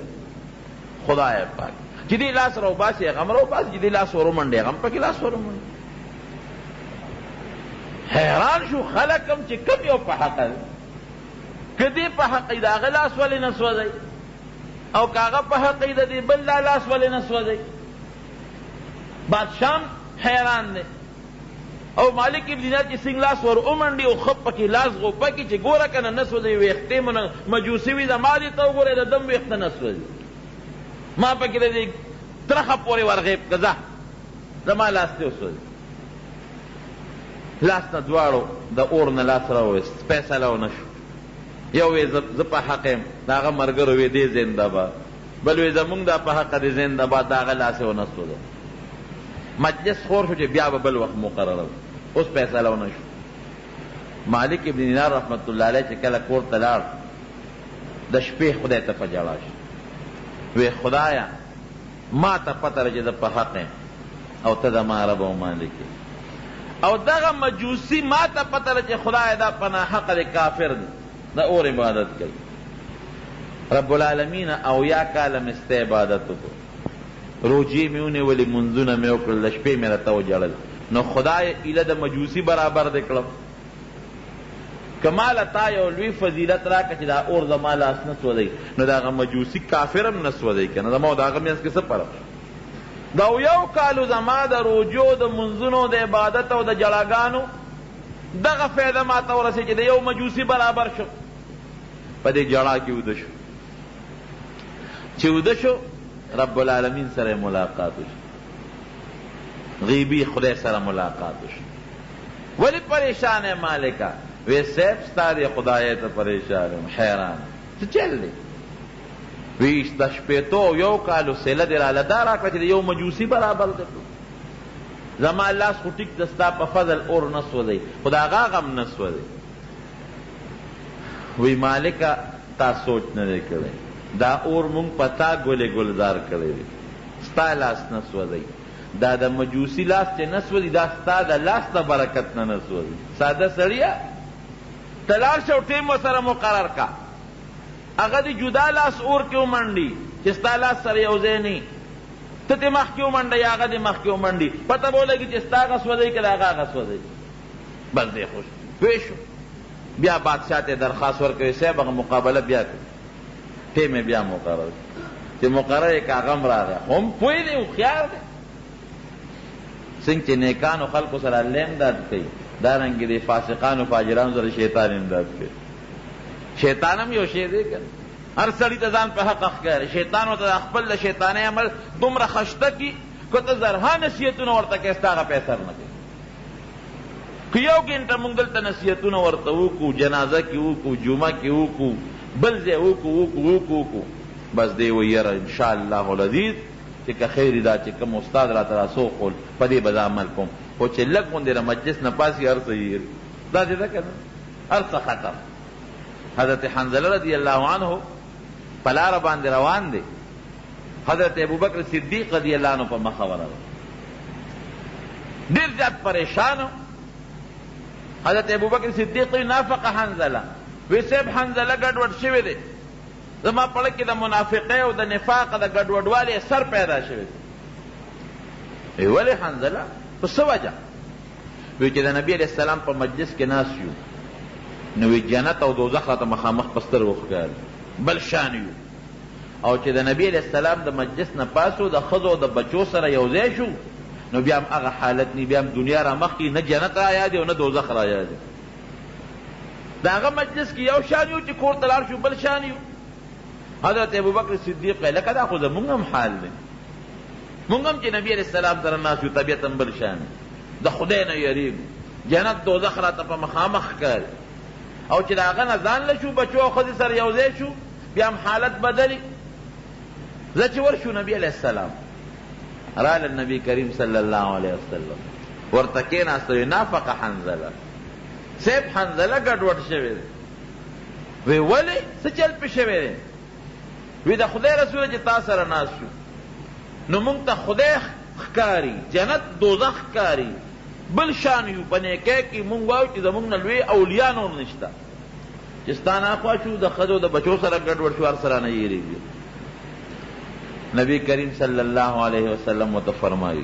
خدای پاک چې دې لاس راوباسي هغه هم راوباسي چې دې لاس ورومنډي هغه هم پکې لاس ورومنډي. حیران شو خلک هم چې کوم یو په حقه دی. که دې په حق یې د هغه لاس ولې نه سوځي او که هغه په حق یې د دې بل دا لاس ولې نه سوځي. بادشاه حیران دی او مالک ابن دینار چې څنګه لاس ور ومنډي او خپ پکې لاس غوپه کړي چې ګوره که نه سوځي ویښتې مو مجوسي وي زما دې ته وګورئ د دم ویښته نه سوځي ما پکې د دې ترخه پورې ورغیب که ځه زما لاس دې وسوځي. لاس نه دواړو د اور نه لاس راوویست فیصله ونه شو. یو وی زه په حق یم د هغه ملګرو وی دی زنده باد بل وی زمونږ دا په حقه دی زنده باد د هغه لاس یې ونه سوځي. مجلس خور شو چې بیا به بل وخت مقرره اوس فیصله ونه شو. مالک ابن دینار رحمت الله علیه چې کله کور ته لاړ د شپې خدای ته په ژړا شو. وی خدایه ما ته پته ده چې زه په حق یم او ته زما رب او مالک او دغه مجوسی ما ته پته ده چې خدای دا په ناحقه دی کافر دی د اور عبادت کوي. رب العالمین اویا کاله مې ستا عبادت وکړو روجې مې ونیولې منځونه مې وکړل د شپې مې راته وجړل نو خدای ایله د مجوسی برابر دی کړم. که ماله تا یو لوی فضیلت راکړه چې دا اور زما لاس نه سوځوي نو د هغه مجوسي کافر هم نه سوځوي که نه زما او د هغه منځ کې څه فرق دا یو کالو زما د روجو د منځونو د عبادت او د جړاګانو دغه فایده ما ته ورسېد چې د یو مجوسي برابر شو. په دې جړا کې وده شو. چې وده شو رب العالمین سره ملاقات وشو. غیبی خدای سره ملاقات وشو. ولی پریشان ہے مالکا وی سیب ستا دی خدای ته پریشان یم حیران څه چل دی. وی د شپېتو یو کالو سیله دې راله دا راکړه چې د یو مجوسي برابر دی. زما لاس خو ټیک د ستا په فضل اور نه سوځي خو د هغه غم نه سوځي. وی مالکه تا سوچ نه دی کړی دا اور مونږ په تا ګلې ګلزار کړی دی ستا لاس نه سوځي. دا د مجوسی لاس چې نه سوځي دا ستا د لاس د برکت نه نه سوځي. ساده سړیه ته لاړ شه او ټیم ورسره مقرر کا هغه د جدا لاس اور کې ومنډي چې ستا لاس سره یو ځای نه ته دې مخکې ومنډه یا هغه دې مخکې ومنډي پته به ولګي چې ستا هغه سوځي که د هغه هغه سوځي. بس دی خوش پوه شو. بیا بادشاه ته درخواست ورکوي صاحب هغه مقابله بیا کړي. ټیم یې بیا مقرر چې مقرر یې که هغه هم راغی هم پوه دی هوښیار دی. څنګه چې نیکانو خلکو سره الله امداد کوي دارنګې د فاسقانو فاجرانو سره شیطان امداد کوي. شیطان هم یو شی دی که هر سړي ته ځان په حق ښکاري. شیطان ورته خپل د شیطاني عمل دومره خشته کي که ته زرها نصیحتونه ورته کوې ستا هغه پیسر نه کوي. که یو ګنټه موږ دلته نصیحتونه ورته وکړو جنازه کې وکړو جمعه کې وکړو بل ځای وکړو بس دی وایي یاره انشاءالله العزیز چې که خیر دا چې کوم استاد راته راسوخول په دې به زه عمل کوم خو چې لږ غوندې د مجلس نه پاسي هر څه هېر داسې ده که نه هر څه ختم. حضرت حنظله رضی الله عنه په لاره باندې روان دی. حضرت ابوبکر صدیق رضی الله عنه په مخه ورغی ډېر زیات پریشان. حضرت ابوبکر صدیق نافق حنظله وی صاحب حنظله ګډوډ شوی دی زما پړه کې د منافقۍ او د نفاق د ګډوډوالي سر پیدا شوی دی. ولې حنظله په څه وجه؟ وی چې د نبي علیه السلام په مجلس کې ناست یو نو وی جنت او دوزخ راته مخامخ په سترګو ښکاري بل شان یو او چې د نبي علیه السلام د مجلس نه پاسو د ښځو د بچو سره یو ځای شو نو بیا هم هغه حالت نی، بیا هم دنیا را مخ کی، نه جنت را یاد او نه دوزخ را یاد. دا هغه مجلس کې یو شان یو چې کور ته لاړ شو بل شان یو. حضرت ابوبکر صدیق ویل لکه دا خو زمونږ هم حال دی، مونږ هم چې نبی علیہ السلام سره ناست یو طبیعت هم بل شان د خدای نه یریږو، جنت دوزخ راته په مخامخ ښکاري. او چې د هغه نه ځان له شو بچو او ښځې سره یو ځای شو بیا هم حالت بدلي. زه چې ورشو نبی علیہ السلام راله نبی کریم صلی الله علیه وسلم ورته کېناست، وی نافقه حنظله صاحب حنظله ګډوډ شوی دی. وی ولې څه چل پې شوی دی؟ وی د خدای رسوله چې تا سره ناست شو نو مونږ ته خدای ښکاري، جنت دوزخ ښکاري، بل شان یو. په نیکۍ کې مونږ وایو چې زمونږ نه لوی اولیا نور نشته. چې ستا ناخوا شو د ښځو د بچو سره ګډوډ شو، هر سره نه یېرېږي. نبی کریم صلی الله علیه وسلم ورته فرمایي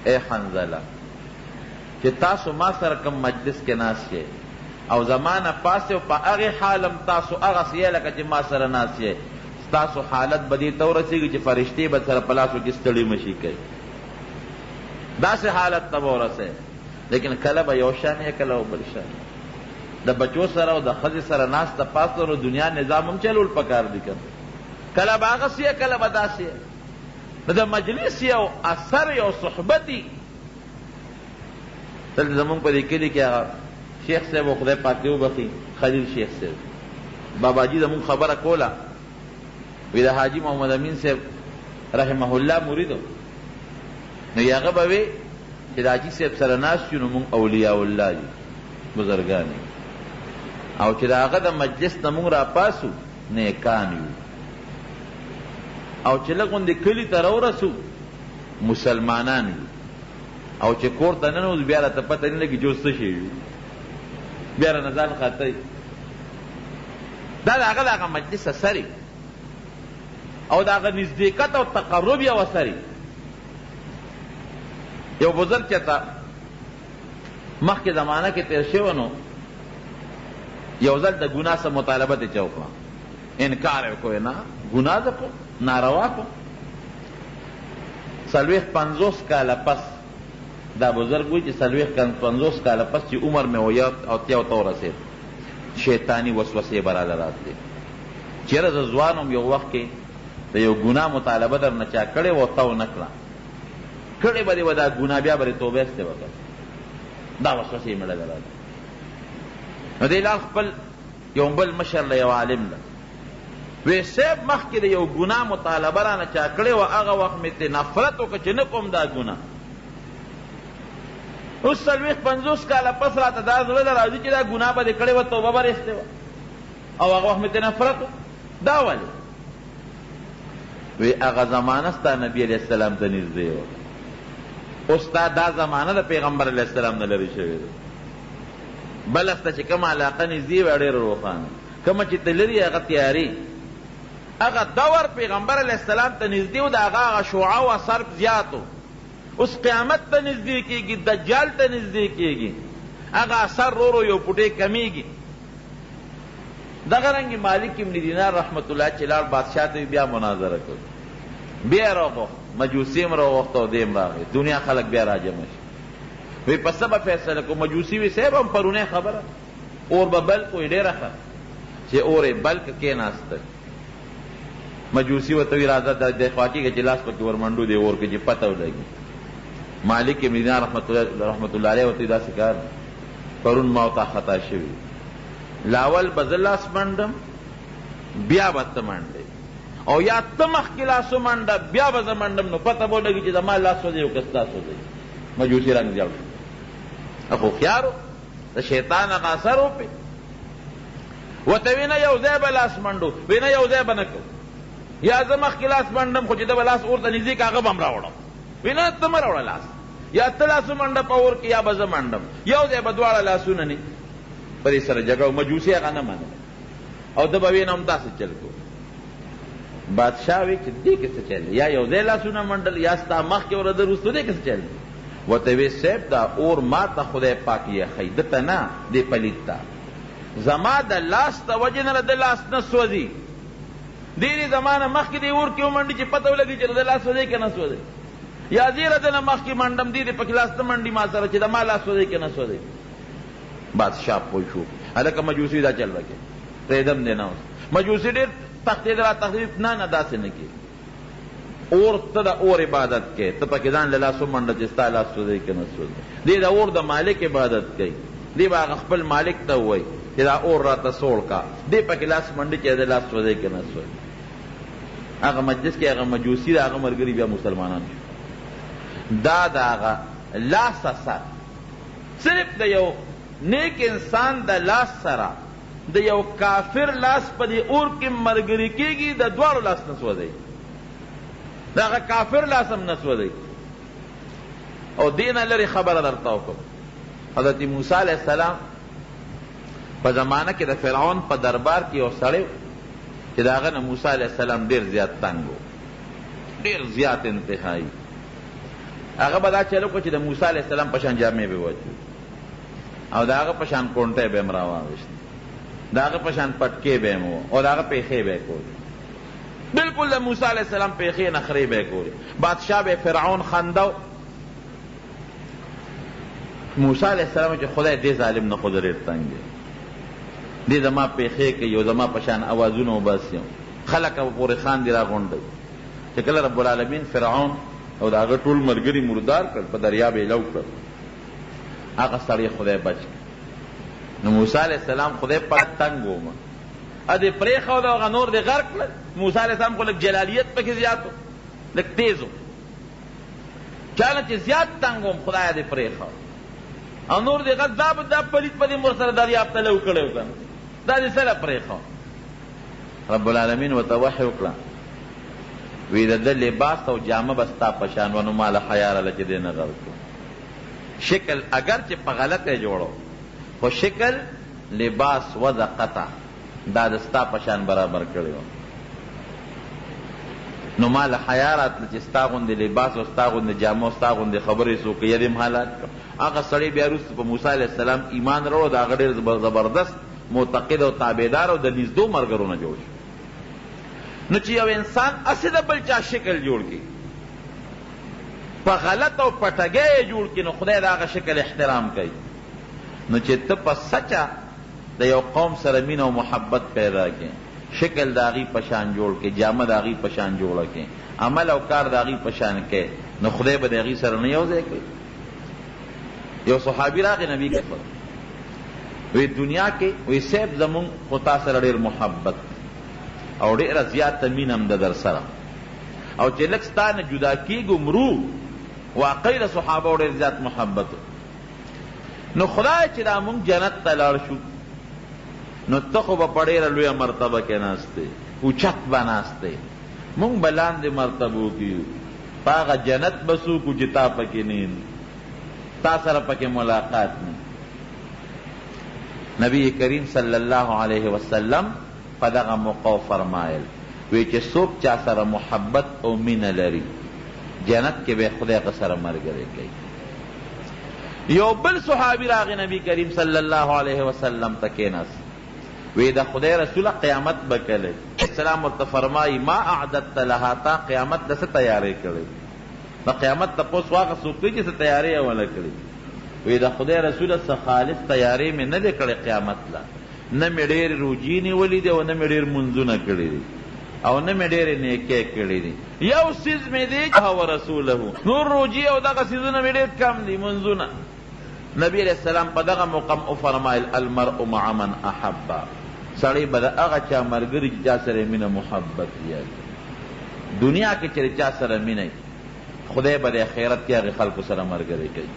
اے حنظله چې تاسو ما سره کوم مجلس کې ناست یې او زما نه پاسې او په هغې حالم تاسو هغسې یې لکه چې ما سره ناست یې، ستاسو حالت به دې ته ورسېږي چې فرشتې به سره په لاسو کې ستړي مشي کوي، داسې حالت ته به ورسئ. لیکن کله به یو شان یې کله بل شان. د بچو سره او د ښځې سره ناسته پاسته نو دنیا نظام هم چلول پکار دي که کله به هغسې یې کله به داسې یې. نو د مجلس یو اثر یو صحبتي. دلته زمونږ په دې کلي کې هغه شیخ صاحب و خدای پاک دې وبخي خلیل شیخ صاحب باباجي زمونږ خبره کوله، وی د حاجي محمد امین صاحب رحمه الله مریدو. نو هغه به وی چې د حاجي صاحب سره ناست یو نو مونږ اولیاء الله یو، بزرګان یو، او چې د هغه د مجلس نه مونږ راپاسو نیکان یو، او چې لږ غوندې کلي ته راورسو مسلمانان یو، او چې کور ته ننوځو بیا راته پته نه لګي چې اوس څه شی یو، بیا رانه ځان خطی. دا د هغه د هغه مجلس اثر او د هغه نزدېکت او تقرب یو اثر. یو بزرګ چېرته مخکې زمانه کې تېر شوی نو یو ځل د ګناه څه مطالبه ترې چا وکړه، انکار یې وکړو، نه ګناه ده کو ناروا کو. 40-50 کاله پس دا بزرګ وایي چې 40-50 کاله پس چې عمر مې ویا او تیا ته ورسېد شیطاني وسوسې به راله راتلې. چېرې زه ځوان وم یو وخت کې د یو ګناه مطالبه در نه چا کړې وه تو نه کړه، کړې به دې وه دا ګناه بیا به دې توبه ایستې وکړه، دا وسوسې مې لږه راځي. نو دې لار خپل یو بل مشر له یو عالم ده وی صاحب مخکې د یو ګناه مطالبه رانه چا کړې وه هغه وخت مې ترې نفرت وکړه چې نه کوم دا ګناه. اوس 40-50 کاله پس راته دا زړه ته راځي چې دا ګناه به دې کړې وه توبه به ایستې وه او هغه وخت مې ترې نفرت وکړه. دا ولې؟ وی هغه زمانه ستا نبي علیه السلام ته نږدې وه، اوس تا دا زمانه د پیغمبر علیه السلام نه لرې شوې ده. بله سته چې کومه علاقه نږدې وه ډېره روښانه، کومه چې ته لرې هغه تیارې. هغه دور پیغمبر علیه السلام ته نږدې و، د هغه شعاع او اثر زیات و. اوس قیامت ته نږدې کېږي، دجال ته نږدې کېږي، هغه اثر رو یو پوټې کمیږي. دغه رنګې مالک ابن دینار رحمت الله چې لاړ بادشاه ته بیا مناظره کړ، بیا راغوښت، مجوسي هم راغوښت او دی هم راغی، دنیا خلک بیا راجمع شي. وی په څه به فیصله کو؟ مجوسي وی صاحب هم پرونی خبره اور به بل کوی ډېره ښه چې اور یې بل که کېناسته. مجوسي ورته وی راځه د خوا کېږه چې لاس پکې ورمنډو دی اور کې چې پته ولګي. مالک ابن دینار رحمت الله علیه ورته داسې کار پرون ما ورته خطا شوي، لاول به زه لاس منډم بیا به ته منډې، او یا ته مخکې لاس ومنډه بیا به زه منډم، نو پته به ولګي چې زما لاس سوځي او که ستا سوځي. مجوسي رنګ جوړ شو، هوښیار و، د شیطان هغه اثر و پې. ورته وی نه یو ځای به لاس منډو، وی نه یو ځای به نه کوو، یا زه مخکې لاس منډم خو چې ده به لاس اور ته نږدې که هغه به هم راوړم. وی نه ته مه راوړه لاس، یا ته لاس ومنډه په اور کې یا به زه منډم، یو ځای به دواړه لاسونه نه په دې سره جګړه. مجوسي هغه نه منله او ده به وی نه هم داسې چل کو. بادشاه وی چې دې کې څه چل دی، یا یو ځای لاسونه منډل یا ستا مخکې ورده وروسته دې کې څه چل دی؟ ورته وی صاحب دا اور ما ته خدای پاک یخی، ده ته نه، دې پلید ته. زما د لاس د وجې نه د لاس نه سوځي، ډېرې زمانه مخکې دې اور کې ومنډي چې پته ولګي چې د لاس سوځي که نه سوځي. یا زیره دنه مخکې منډم دی د پکې لاس نه منډي ما سره چې د ما لاس سوځي که نه سوځي. بادشاہ پوه شو هلکه مجوسي دا چل وکړي پرېږدم دی نه اوس مجوسي ډېر تښتېده را تښتېد نه داسې نه کېږي. اور ته د اور عبادت کوي ته پکې ځان له لاسو منډه چې ستا لاس سوځي که نه سوځي. دی د اور د مالک عبادت کوي. دی به هغه خپل مالک ته ووایي چې دا اور راته سوړ کا. دی پکې لاس منډي چې د لاس سوځي که نه سوځي. هغه مجلس کې هغه مجوسي د هغه ملګري بیا مسلمانان شو. دا د هغه لاس اثر صرف د یو نیک انسان د لاس سره د یو کافر لاس په دې اور کې ملګري کېږي د دواړو لاس نه سوځي. د هغه کافر لاس هم نه سوځي. او دې نه لرې خبره درته وکړم. حضرت موسی علیه السلام په زمانه کې د فرعون په دربار کې یو سړی چې د هغه نه موسی علیه السلام ډېر زیات تنګ و ډېر زیات انتهایی. هغه به دا چلو کړو چې د موسی علیه السلام په شان جامې به واچوي او د هغه په شان کونټۍ به یې م راواغېست د هغه په شان پټکې به یې م او د هغه پیښې به یې کولې بالکل د موسی علیه السلام پیښې نخرې به یې کولې. بادشاه به فرعون خندو. موسی علیه السلام چې خدای دې ظالم نه خو زه ډېر تنګ دی دې زما پیښې کوي او زما په شان اوازونه وباسي خلک به پورې خاندي راغونډوي. چې کله رب العالمین فرعون او د هغه ټول ملګري مردار کړ په دریاب یې لو کړ هغه سړی خدای بچ کړ. نو موسی علیه السلام خدای پاک تنګ ومه ا دې پرېښود او هغه نور دې غرق کړل. موسی علیه السلام خو لږ جلالیت پکې زیات و لږ تیز و چانه چې زیات تنګ وم خدایه دې پرېښود او نور دې غرق دا پلیت په دې مور سره دریاب ته لو کړی و که نه دا دې سره پرېښود. رب العالمین ورته وحی وکړه وی د ده لباس او جامه به ستا په شان و نو ما له حیا راله چې دې نه غرق کړو. شکل اگر چې په غلط یې جوړو خو شکل لباس وضع قطع دا د ستا په شان برابر کړی و نو ما له حیا راتله چې ستا غوندې لباس او ستا غوندې جامه او ستا غوندې خبرې څوک یې دې م حالات کړو. هغه سړی بیا وروسته په موسی علیه السلام ایمان راوړو د هغه ډېر زبردست معتقد او تابعدار او د نږدو ملګرو نه جوړ شو. نو چې یو انسان اسې د بل چا شکل جوړ کړي په غلط او پټګۍ یې جوړ کړي نو خدای د هغه شکل احترام کوي. نو چې ته په سچه د یو قوم سره مینه او محبت پیدا کړي شکل د هغې په شان جوړ کړي جامه د هغې په شان جوړه کړي عمل او کار د هغې په شان کړي نو خدای به د هغې سره نه یو ځای کوي. یو صحابي راغی نبي کریم وی دنیا کې وی صاحب زمونږ خو تا سره ډېر محبت او ډېره زیاته مینه هم ده در سره او چې لږ ستا نه جدا کېږو مرو واقعي د صحابو ډېر زیات محبت نو خدای چې دا مونږ جنت ته لاړ شو نو ته خو به په ډېره لویه مرتبه کې ناستې اوچت به ناستې مونږ به لاندې مرتبو کې یو په هغه جنت به څوک چې تا پکې نه تا سره پکې ملاقات نه. نبی کریم صلی الله علیه وسلم په دغه موقع فرمایل وی چې څوک چا سره محبت او مینه لري جنت کې به خدای هغه سره ملګری کوي. یو بل صحابي راغی نبی کریم صلی الله علیه وسلم ته کېناست وی د خدای رسوله قیامت به کله اسلام ورته فرمایي ما اعددت لها تا قیامت د څه تیاری کړی د قیامت تپوس واغه څوک کوي چې څه تیاری یې ونه کړي وی د خدای رسوله څه خالص تیاری مې نه دی کړی قیامت له نه مې ډېرې روجې نیولي دي او نه مې ډېر منځونه کړي دي او نه مې ډېرې نیکۍ کړي دي یو څیز مې دی هو رسوله نور روجې او دغه څیزونه مې ډېر کم دي منځونه. نبی علیہ السلام په دغه موقع فرمایل المرء مع من احبه سړی به د هغه چا ملګري چې چا سره مینه محبت یاد دنیا کې چې چا سره مینه خدای به د آخرت کې هغې خلکو سره ملګری کوي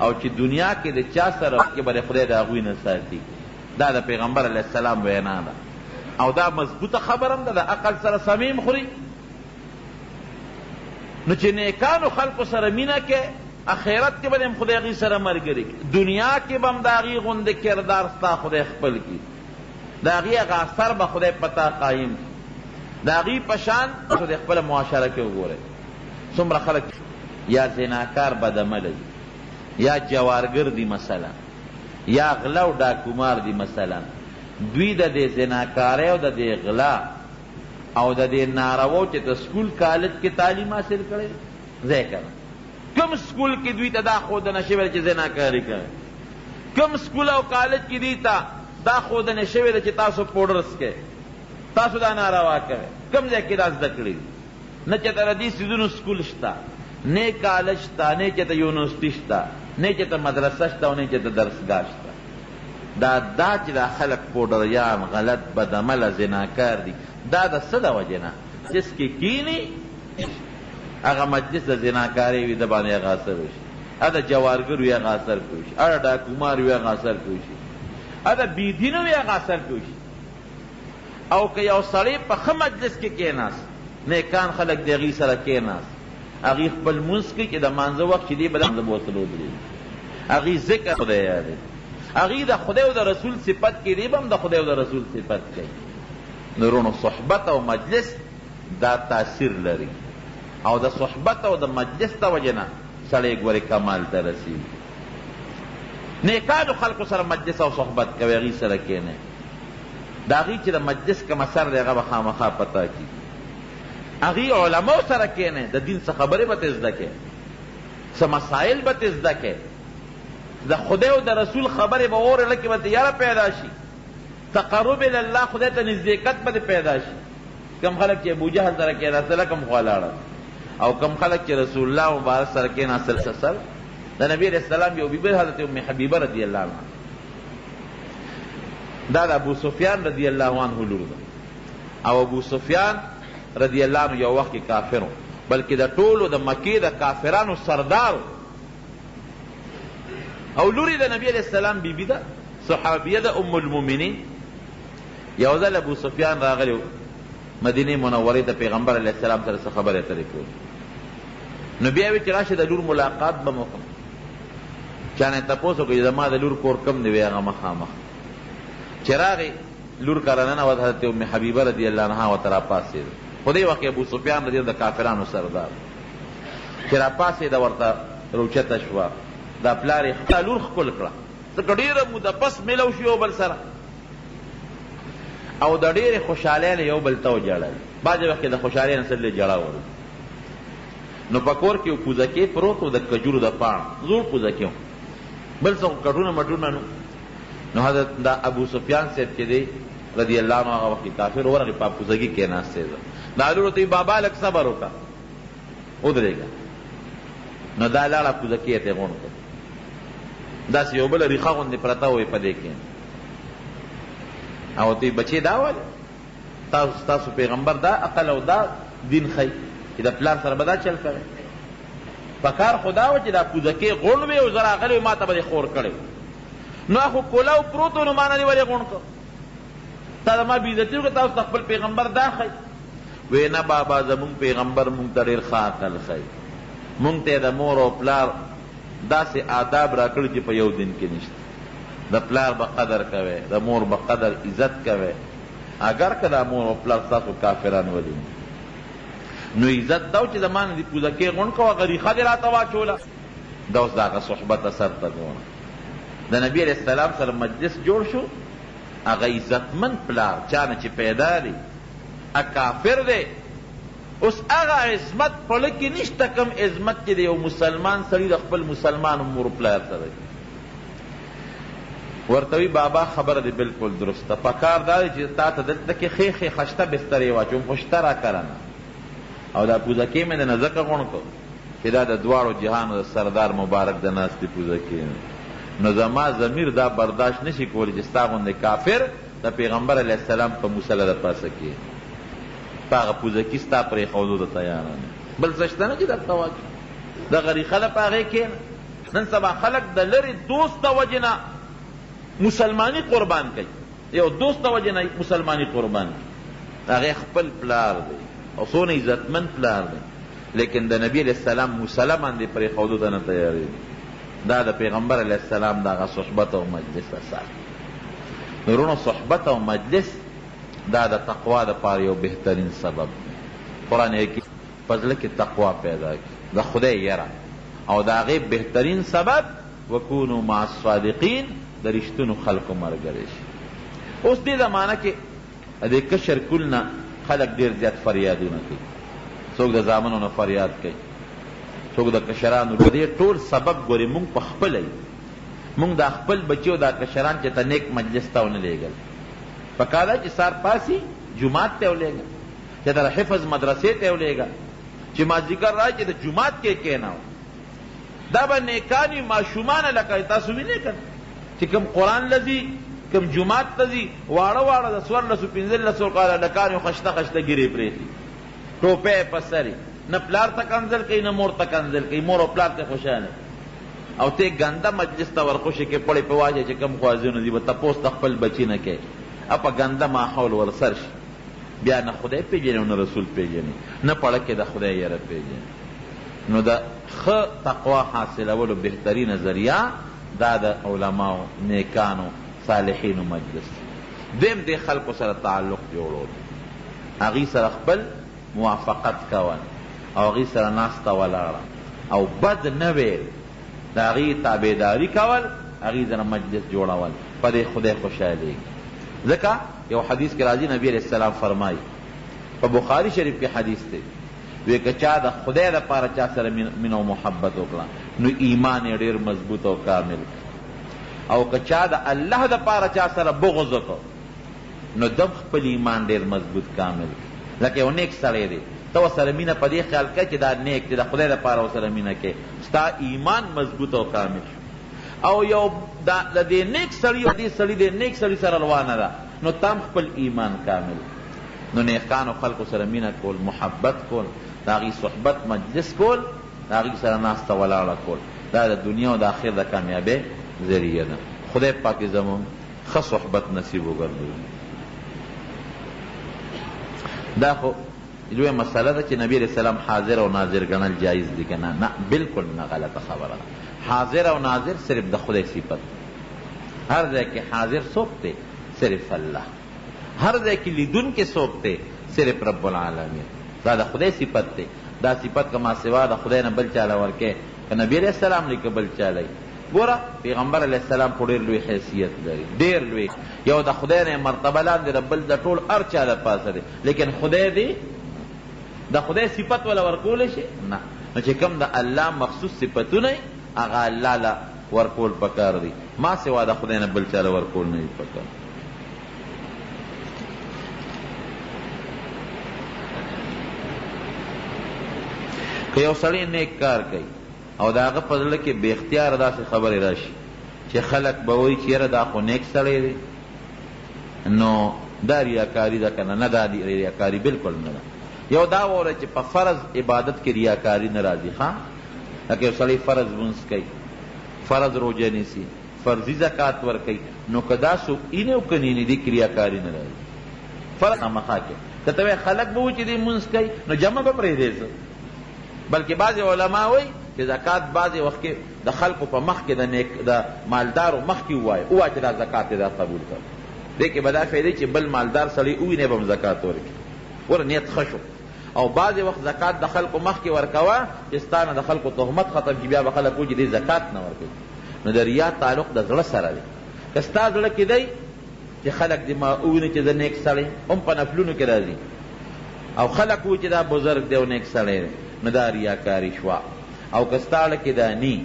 او چې دنیا کې د چا سره کې به خدای د هغوی نه ساتي. دا د پیغمبر علیه السلام وینا ده او دا مضبوطه خبره هم ده د عقل سره صمیم خوري. نو چې نیکانو خلکو سره مینه کې آخرت کې به هم خدای هغې سره ملګري دنیا کې به هم د هغې غوندې کردار ستا خدای خپل کړي د هغې هغه اثر به خدای پتا قایم کړي د هغې په شان خدای خپله معاشره کې وګورئ څومره خلک یا زناکار بدعمله دي یا جوارګر دي مثلا یا غلا او ډاکومار دي مثلا دوی د دې زناکارۍ او د دې غلا او د دې نارواو چې د سکول کالج کې تعلیم حاصل کړی ځای که نه کم سکول کې دوی ته دا ښودنه شوې ده چې زناکاري کوئ کم سکول او کالج کې دوی ته دا ښودنه شوې ده چې تاسو پوډر څکئ تاسو دا ناروا کوئ کم ځای کې دا زده کړي نه چې ته ردي څیزونو سکول شته نه کالج شته نه چې ته یونیورسټي شته نه چې ته مدرسه شته او نه چې ته درسګاه شته دا چې دا خلق پوډریان غلط بدعمله زناکار دي دا د څه د وجې نه جس کې کینی هغه مجلس د زناکارۍ وي د باندې هغه اثر وشي هغه د جوارګر وي هغه اثر کوي شي هغه ډاکومار وي هغه اثر کوي شي هغه بېدینه وي هغه اثر کوي شي او که یو سړی په ښه مجلس کې کېناست نیکان خلک د هغې سره کېناست هغې خپل لمونځ کوي چې د مانځه وخت چې دی به د بوتلو درېږي هغې ذکر خدای یادوي هغې د خدای او د رسول صفت کې دی به هم د خدای او د رسول صفت کوي نو وروڼو صحبت او مجلس دا تاثیر لري او د صحبت او د مجلس د وجې نه سړی ګورې کمال ته رسېږي نیکانو خلکو سره مجلس او صحبت کوي هغې سره کښېنئ د هغې چې د مجلس کوم اثر دی هغه به خامخا پته کېږي هغې علماو سره کښېنئ د دین څه خبرې به ترې زده کړئ څه مسایل به ترې زده کړئ د خدای او د رسول خبرې به اورې لکې به یاره پیدا شي تقرب الله خدای ته نزدېکت به پیدا شي کم خلک چې ابوجهل سره کېناستل کم خوا لاړل او کم خلک چې رسول الله مبارک سره کېناستل سر د نبي علیه السلام یو بیبي حضرت ام حبیبه رضی الله عنها دا د ابو سفیان رضی الله عنه لور ده او ابو سفیان رضی الله عنه یو وخت کې کافر و بلکې د ټولو د مکې د کافرانو سردار او لوري د نبی علیه السلام بیبي ده صحابیه ده ام المؤمنین یو ځل ابو سفیان راغلی و مدینې منورې د پیغمبر علیه السلام سره څه خبرې اترې کولې نو بیا وی چې راشه د لور ملاقات به مو کوم چا نه تپوس وکړي زما د لور کور کم دی وی هغه مخامخ چې راغی لور کره ننوت حضرت ام حبیبه رضی الله عنها ورته راپاڅېده خو دې وخت ابو سفیان رضی د کافرانو سردار چې راپاڅېده ورته روچته شوه دا پلار یې خپله لور ښکل کړه ځکه ډېره موده پس میلو شو یو بل سره او د ډېرې خوشحالۍ نه یو بل ته وژړل بعضې وخت کې د خوشحالۍ نه سړي جړه ور نو په کور کې یو پوزکې پروت و د کجورو د پاڼ زوړ پوزکې و بل څه کټونه مټونه نو حضرت دا ابو سفیان صاحب چې دی رضی الله عنه هغه وخت کافر ورغې په پوزکې کېناستی ده دا لور ورته بابا لږ صبر وکړه ودرېږه نو دا لاړه پوزکې یې ترې غونډ کړه داسې یو بله ریښه غوندې پرته وې په دې کې او ته بچې دا ولې ستاسو پیغمبر دا عقل او دا دین ښیي چې د پلار سره به دا چل کوي په کار خو دا و چې دا پوزکې غونډ وې او زه راغلی ما ته به دې خور کړی نو خو کولاو پروت و نو ما نه دې ولې غونډ کړ تا د ما بېعزتي وکړه تاسو ته خپل پیغمبر دا ښیي وی نه بابا زمونږ پیغمبر مونږ ته ډېر ښه عقل ښیي مونږ ته یې د مور او پلار داسې آداب را کړي چې په یو دین کې نشته د پلار به قدر کوئ د مور به قدر عزت کوئ اگر که دا مور او پلار ستاسو کافران ولي نو عزت دا و چې زما نه دې پوزکې غونډ کوه هغه ریښه دې راته واچوله دا اوس د هغه صحبت اثر ته ګوره د نبي علیه السلام سره مجلس جوړ شو هغه عزتمند پلار چا نه چې پیدا دی کافر دی اوس هغه عظمت په لږ کې نشته کم عظمت چې د یو مسلمان سړي د خپل مسلمان مور پلار سره ورته وی بابا خبره دی بالکل درسته پکار دا دی چې تا ته دلته کې ښې ښې خشته بسترې واچوم خو شته راکړه نه او دا پوزکې مې د نه ځکه غونډ کړ چې دا د دواړو جهانو د سردار مبارک د ناستې پوزکې نو زما ضمیر دا برداشت نشي کولی چې ستا غوندې کافر د پیغمبر علیه السلام په مسله د پاسه کې په هغه پوزکي ستا پرېښودو ته تیاره نه بل څه شته نه چې درته واچوي دغه ریښه ده په هغې کښېنه نن سبا خلک د لرې دوست د وجې نه مسلماني قربان کوي یو دوست د وجې نه مسلماني قربان کوي هغې خپل پلار دی او څونه عزتمند پلار دی لیکن د نبي علیه السلام مسله باندې پرېښودو ته نه تیارېږي دا د پیغمبر علیه السلام د هغه صحبت او مجلس اثر نورونو صحبت او مجلس دا د تقوا دپاره یو بهترین سبب دی قرآن حکیم په زړه کې تقوا پیدا کړي د خدای یره او د هغې بهترین سبب وکونو مع الصادقین د رښتونو خلکو ملګری شي اوس دې زمانه کې د کشر کول نه خلک ډېر زیات فریادونه کوي څوک د زامنو نه فریاد کوي څوک د کشرانو دې ټول سبب ګوري مونږ په خپل مونږ د خپل بچیو دا کشران چې ته نیک مجلس ته ونه لېږل پکار ده چې سار پاسي جماعت ته ولېږه چې در حفظ مدرسې ته ولېږه چې مازدیګر راشي چې د جماعت کې کېناو دا به نیکان وي ماشومانه لکه تاسو وینئ که چې کوم قرآن لځي کوم جماعت ته ځي واړه واړه د 14-15 کاله لکان یو خشته خشته ګیرې پرېږدي ټوپۍ په سرې نه پلار ته کنځل کوي نه مور ته کنځل کوي مور او پلار ته خوشحاله او ته ګنده مجلس ته ورخوشې کې پړې په واجه چې کوم خوازونه دي به تپوس د خپل بچي نه کوي په ګنده ماحول ورسر شي بیا نه خدای پیژني او نه رسول پیژني نه پړه کې د خدای یره پیژني نو د ښه تقوا حاصلولو بهترینه ذریعه دا د علماو نیکانو صالحینو مجلس دیم دې خلکو سره تعلق جوړول هغې سره خپل موافقت کول او هغې سره ناسته ولاړه او بد نه ویل د هغې تابعداري کول هغې سره مجلس جوړول په دې خدای خوشحالېږي ځکه یو حدیث کې راځي نبی علیہ السلام فرمایي په بخاري شریف کې حدیث دی وی که چا د خدای دپاره چا سره مینه او محبت وکړه نو ایمان یې ډېر مضبوط او کامل او که چا د الله دپاره چا سره بغض وکړو نو دم خپل ایمان ډېر مضبوط کامل لکه یو نیک سړی دی ته ورسره مینه په دې خیال کوې چې دا نیک دی د خدای دپاره ورسره مینه کوې ستا ایمان مضبوط او کامل شو او یو د دې نیک سړي او دې سړي د نیک سړي سره روانه ده نو تام خپل ایمان کامل نو نیکانو خلکو سره مینه کول محبت کول د هغې صحبت مجلس کول د هغې سره ناسته ولاړه کول دا د دنیا او د آخر د کامیابۍ ذریعه ده خدای پاک زموږ ښه صحبت نصیب وګرځوي دا خو لویه مسله ده چې نبی علیہ السلام حاضر او ناظر ګڼل جایز دي که نه بالکل نه غلطه خبره ده حاضر او ناظر صرف د خدای صفت هر ځای کې حاضر څوک دی صرف الله هر ځای کې لیدونکی څوک دی صرف رب العالمین دا د خدای صفت دی دا صفت که ما سوا د خدای نه بل چاله ورکې که نبی علیہ السلام دی که بل چاله ګوره پیغمبر علیہ السلام په ډېر لوی حیثیت لري ډېر لوی یو د خدای نه مرتبه لاندې د بل د ټول هر چا له پاسه دی لیکن خدای دی د خدای صفت ولا ورکولی شي نه نو چې کوم د الله مخصوص صفتونه هغه الله له ورکول پکار دی ما سوا د خدای نه بل چاله ورکول نه وي پکار که یو سړی نیک کار کوي او د هغه په زړه کې بې اختیاره داسې خبرې راشي چې خلک به وایي چې یاره دا خو نیک سړی دی نو دا ریاکاري ده که نه دا ریاکاري بالکل نه ده یو دا وره چې په فرض عبادت کې ریاکاري نه راځي ښه لکه یو سړی فرض لمونځ کوي فرض روژه نیسي فرضي زکات ورکوي نو که دا څوک اینې او که نینې دې کې ریاکاري نه راځي فرض خامخا کې که ته وایې خلک به وایي چې دې لمونځ کوي نو جمع به پرېږدې څه بلکې بعضې علما وایي چې زکات بعضې وخت کې د خلکو په مخ کې د مالدارو مخ کې ووایه ووایه چې دا زکات یې دا قبول کړ دې کې به دا فایدې چې بل مالدار سړی ووینې به هم زکات ورکړي ور نیت ښه شو او بعضې وخت زکات د خلکو مخ کې ورکوه چې ستا نه د خلکو تهمت ختم شي بیا به خلک وایي چې دې زکات نه ورکوي نو د ریا تعلق د زړه سره دی که ستا زړه کې دی چې خلک دې ما وویني چې زه نیک سړی هم په نفلونو کې راځي او خلک وایي چې دا بزرګ دی او نیک سړی دی نو دا ریاکاري شوه او که ستا زړه کې دا نی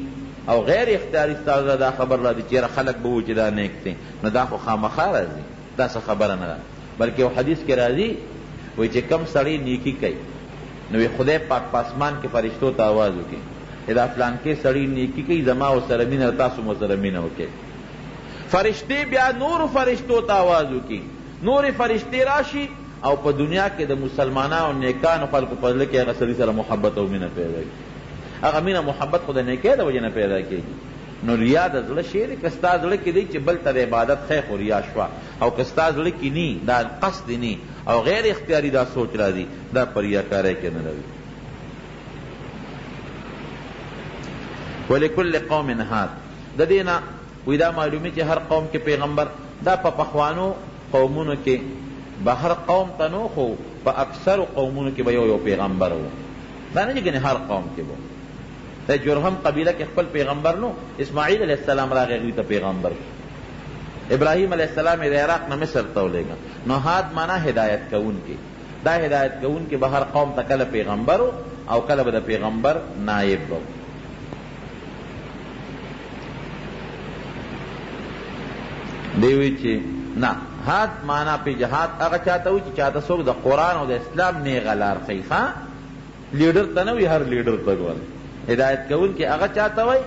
او غیر اختیاري ستا زړه دا خبر راځي چې یاره خلک به وایي چې دا نیک دی نو دا خو خامخا راځي دا څه خبره نه ده بلکې یو حدیث کې راځي وایي چې کم سړی نیکي کوي نو خدای پاک په اسمان کې فرشتو ته آواز وکړي چې دا فلانکې سړی نیکي کوي زما ورسره مینه تاسو مو سره مینه وکړئ فرشتې بیا نورو فرشتو ته آواز وکړي نورې فرشتې راشي او په دنیا کې د مسلمانانو نیکانو خلکو په زړه کې هغه سړي سره محبت او مینه پیدا کړي هغه مینه محبت خو د نیکۍ د وجې نه پیدا کېږي نو ریا د زړه شی دی که ستا زړه کې دی چې بل ته د عبادت خیر خو ریا شوه او که ستا زړه کې نی دا قصد نی او غیر اختیاري دا سوچ راځي دا په ریاکارۍ کې نه راځي ولکل قوم هاد د دې نه وایي دا معلومي چې هر قوم کې پیغمبر دا په پخوانو قومونو کې به هر قوم ته نو خو په اکثرو قومونو کې به یو پیغمبر و دا نه چې هر قوم کې به د جرهم قبیله کې خپل پیغمبر نو اسماعیل علیہ السلام راغی هغوی ته پیغمبر ابراهیم علیہ السلام د عراق نه مصر ته ولېږه نو هاد معنا هدایت کوونکی دا هدایت کوونکي به هر قوم ته کله پیغمبر او کله به د پیغمبر نائب به. دی وی چې نه هات معنا په جهاد هغه چاته وي چې چاته څوک د قرآن او د اسلام نیغه لار ښیي. لیډر ته نه وي، هر لیډر ته ګوره هدایت کوونکي هغه چاته وي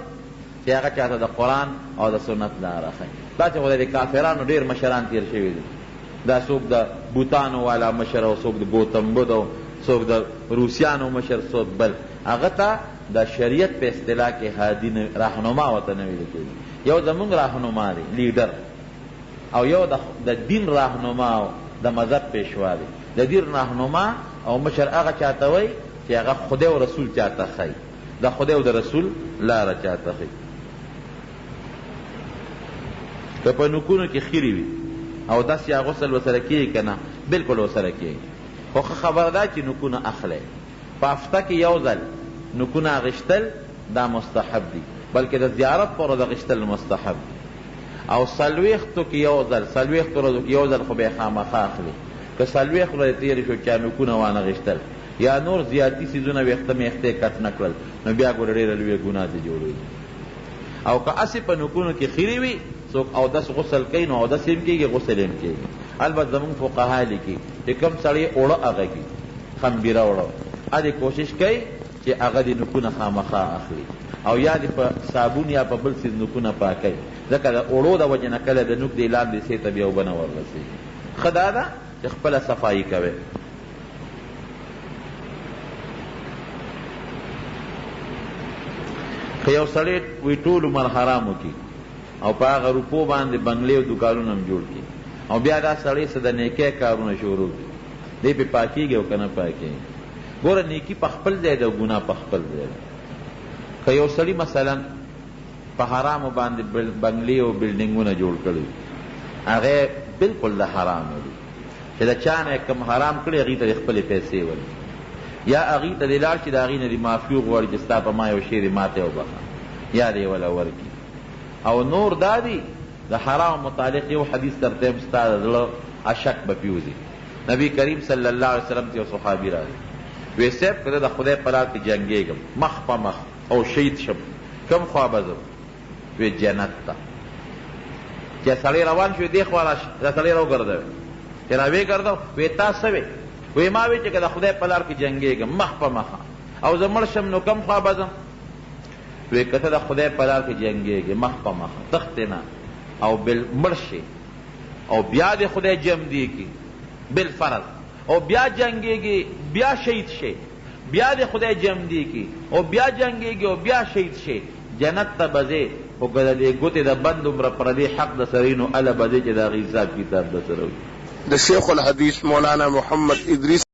چې هغه چاته د قرآن او د سنت لاره ښیي. دا چې خدای د کافرانو ډېر مشران تېر شوي دي، دا څوک د بوتانو والا مشر او څوک د گوتم بدھ او څوک د روسیانو مشر څوک بل، هغه ته د شریعت په اصطلاح کې هادي راهنما ورته نه ویل کېږي. یو زمونږ راهنما دی لیډر، او یو د دین راهنما او د مذهب پیشوا دی. د دین راهنما او مشر هغه چاته وی چې هغه خدای او رسول چاته ښیي، د خدای او د رسول لاره چاته ښیي. که په نوکونو کې خیرې وي او داسې یا غسل ورسره کېږي که نه، بلکل ورسره کېږي، خو خبره ده چې نوکونه اخلی. په هفته کې یو ځل نوکونه اغېشتل دا مستحب دي، بلکې د زیارت پر ورځ اغېشتل مستحب دي. او څلوېښتو کې یو ځل، څلوېښتو ورځو کې یو ځل خو به یې خامخا اخلي. که څلوېښت ورځې تېرې شو چا نوکونه وانغېشتل یا نور زیاتي څیزونه ویښته میښتې کټ نه کړل، نو بیا ګوره ډېره لویه ګناه ترې جوړېږي. او که هسې په نوکونو کې خیرې وي څوک اودس غسل کوي نو اودس هم کېږي غسل هم کېږي. البته زمونږ فقها لیکي چې کوم سړی اوړه اغږي خمبیره اوړه دې کوشش کوي چې هغه دې نوکونه خامخا اخلي او یا دې په صابون یا په بل څیز نوکونه پاکوي، ځکه د اوړو د وجې نه کله د نوک دې لاندې سې ته بیا اوبه نه وررسېږي. ښه دا ده چې خپله صفایي کوئ. که یو سړی وي ټول عمر حرام وکړي او په هغه روپو باندې بنګلې او دوکانونه هم جوړ کړي او بیا دا سړی څه د نیکۍ کارونه شروع کړي، دی پې پاکېږي او که نه پاکېږي. ګوره نیکي په خپل ځای ده او ګناه په خپل ځای ده. که یو سړي مثلا په حرامو باندې بنګلې او بلډینګونه جوړ کړي، هغې بلکل د حرامو دي چې د چا نه کوم حرام کړي هغې ته د خپلې پیسې ورکړي، یا هغې ته دې لاړ چې د هغې نه دې معافي وغواړي چې ستا په ما یو شی دې ماته وبخه، یا دې وله ورکړي. او نور دا دی د حرام متعلق یو حدیث ترته هم ستا د زړه اشک به پیوځي. نبی کریم صلی الله علیه وسلم ته یو صحابي راغی، وی صاحب که د خدای په لار کې جنګېږم مخ په مخ او شهید شم کوم خوا به ځم؟ وی جنت ته. چې سړی روان شوی دې خوا دا سړی راوګرځوی چې راویې وی تا څه وی؟ وی ما وی چې که د خدای په لار کې جنګېږم مخ په مخه او زه مړ شم نو کوم خوا به ځم؟ وی که ته د خدای په لار کې جنګېږې مخ په مخه تښتې نه او مړ شي او بیا د خدای جم دی کی بالفرض او بیا جنگیږي بیا شهید شي، بیا د خدای جم دی کی او بیا جنگیږي او بیا شهید شي، جنت ته بځې. خو که د دې ګوتې د بند عمره پردې حق د سړي نو هله بځې چې د هغې حساب کتاب د سره وي. د شیخ الحدیث مولانا محمد ادریس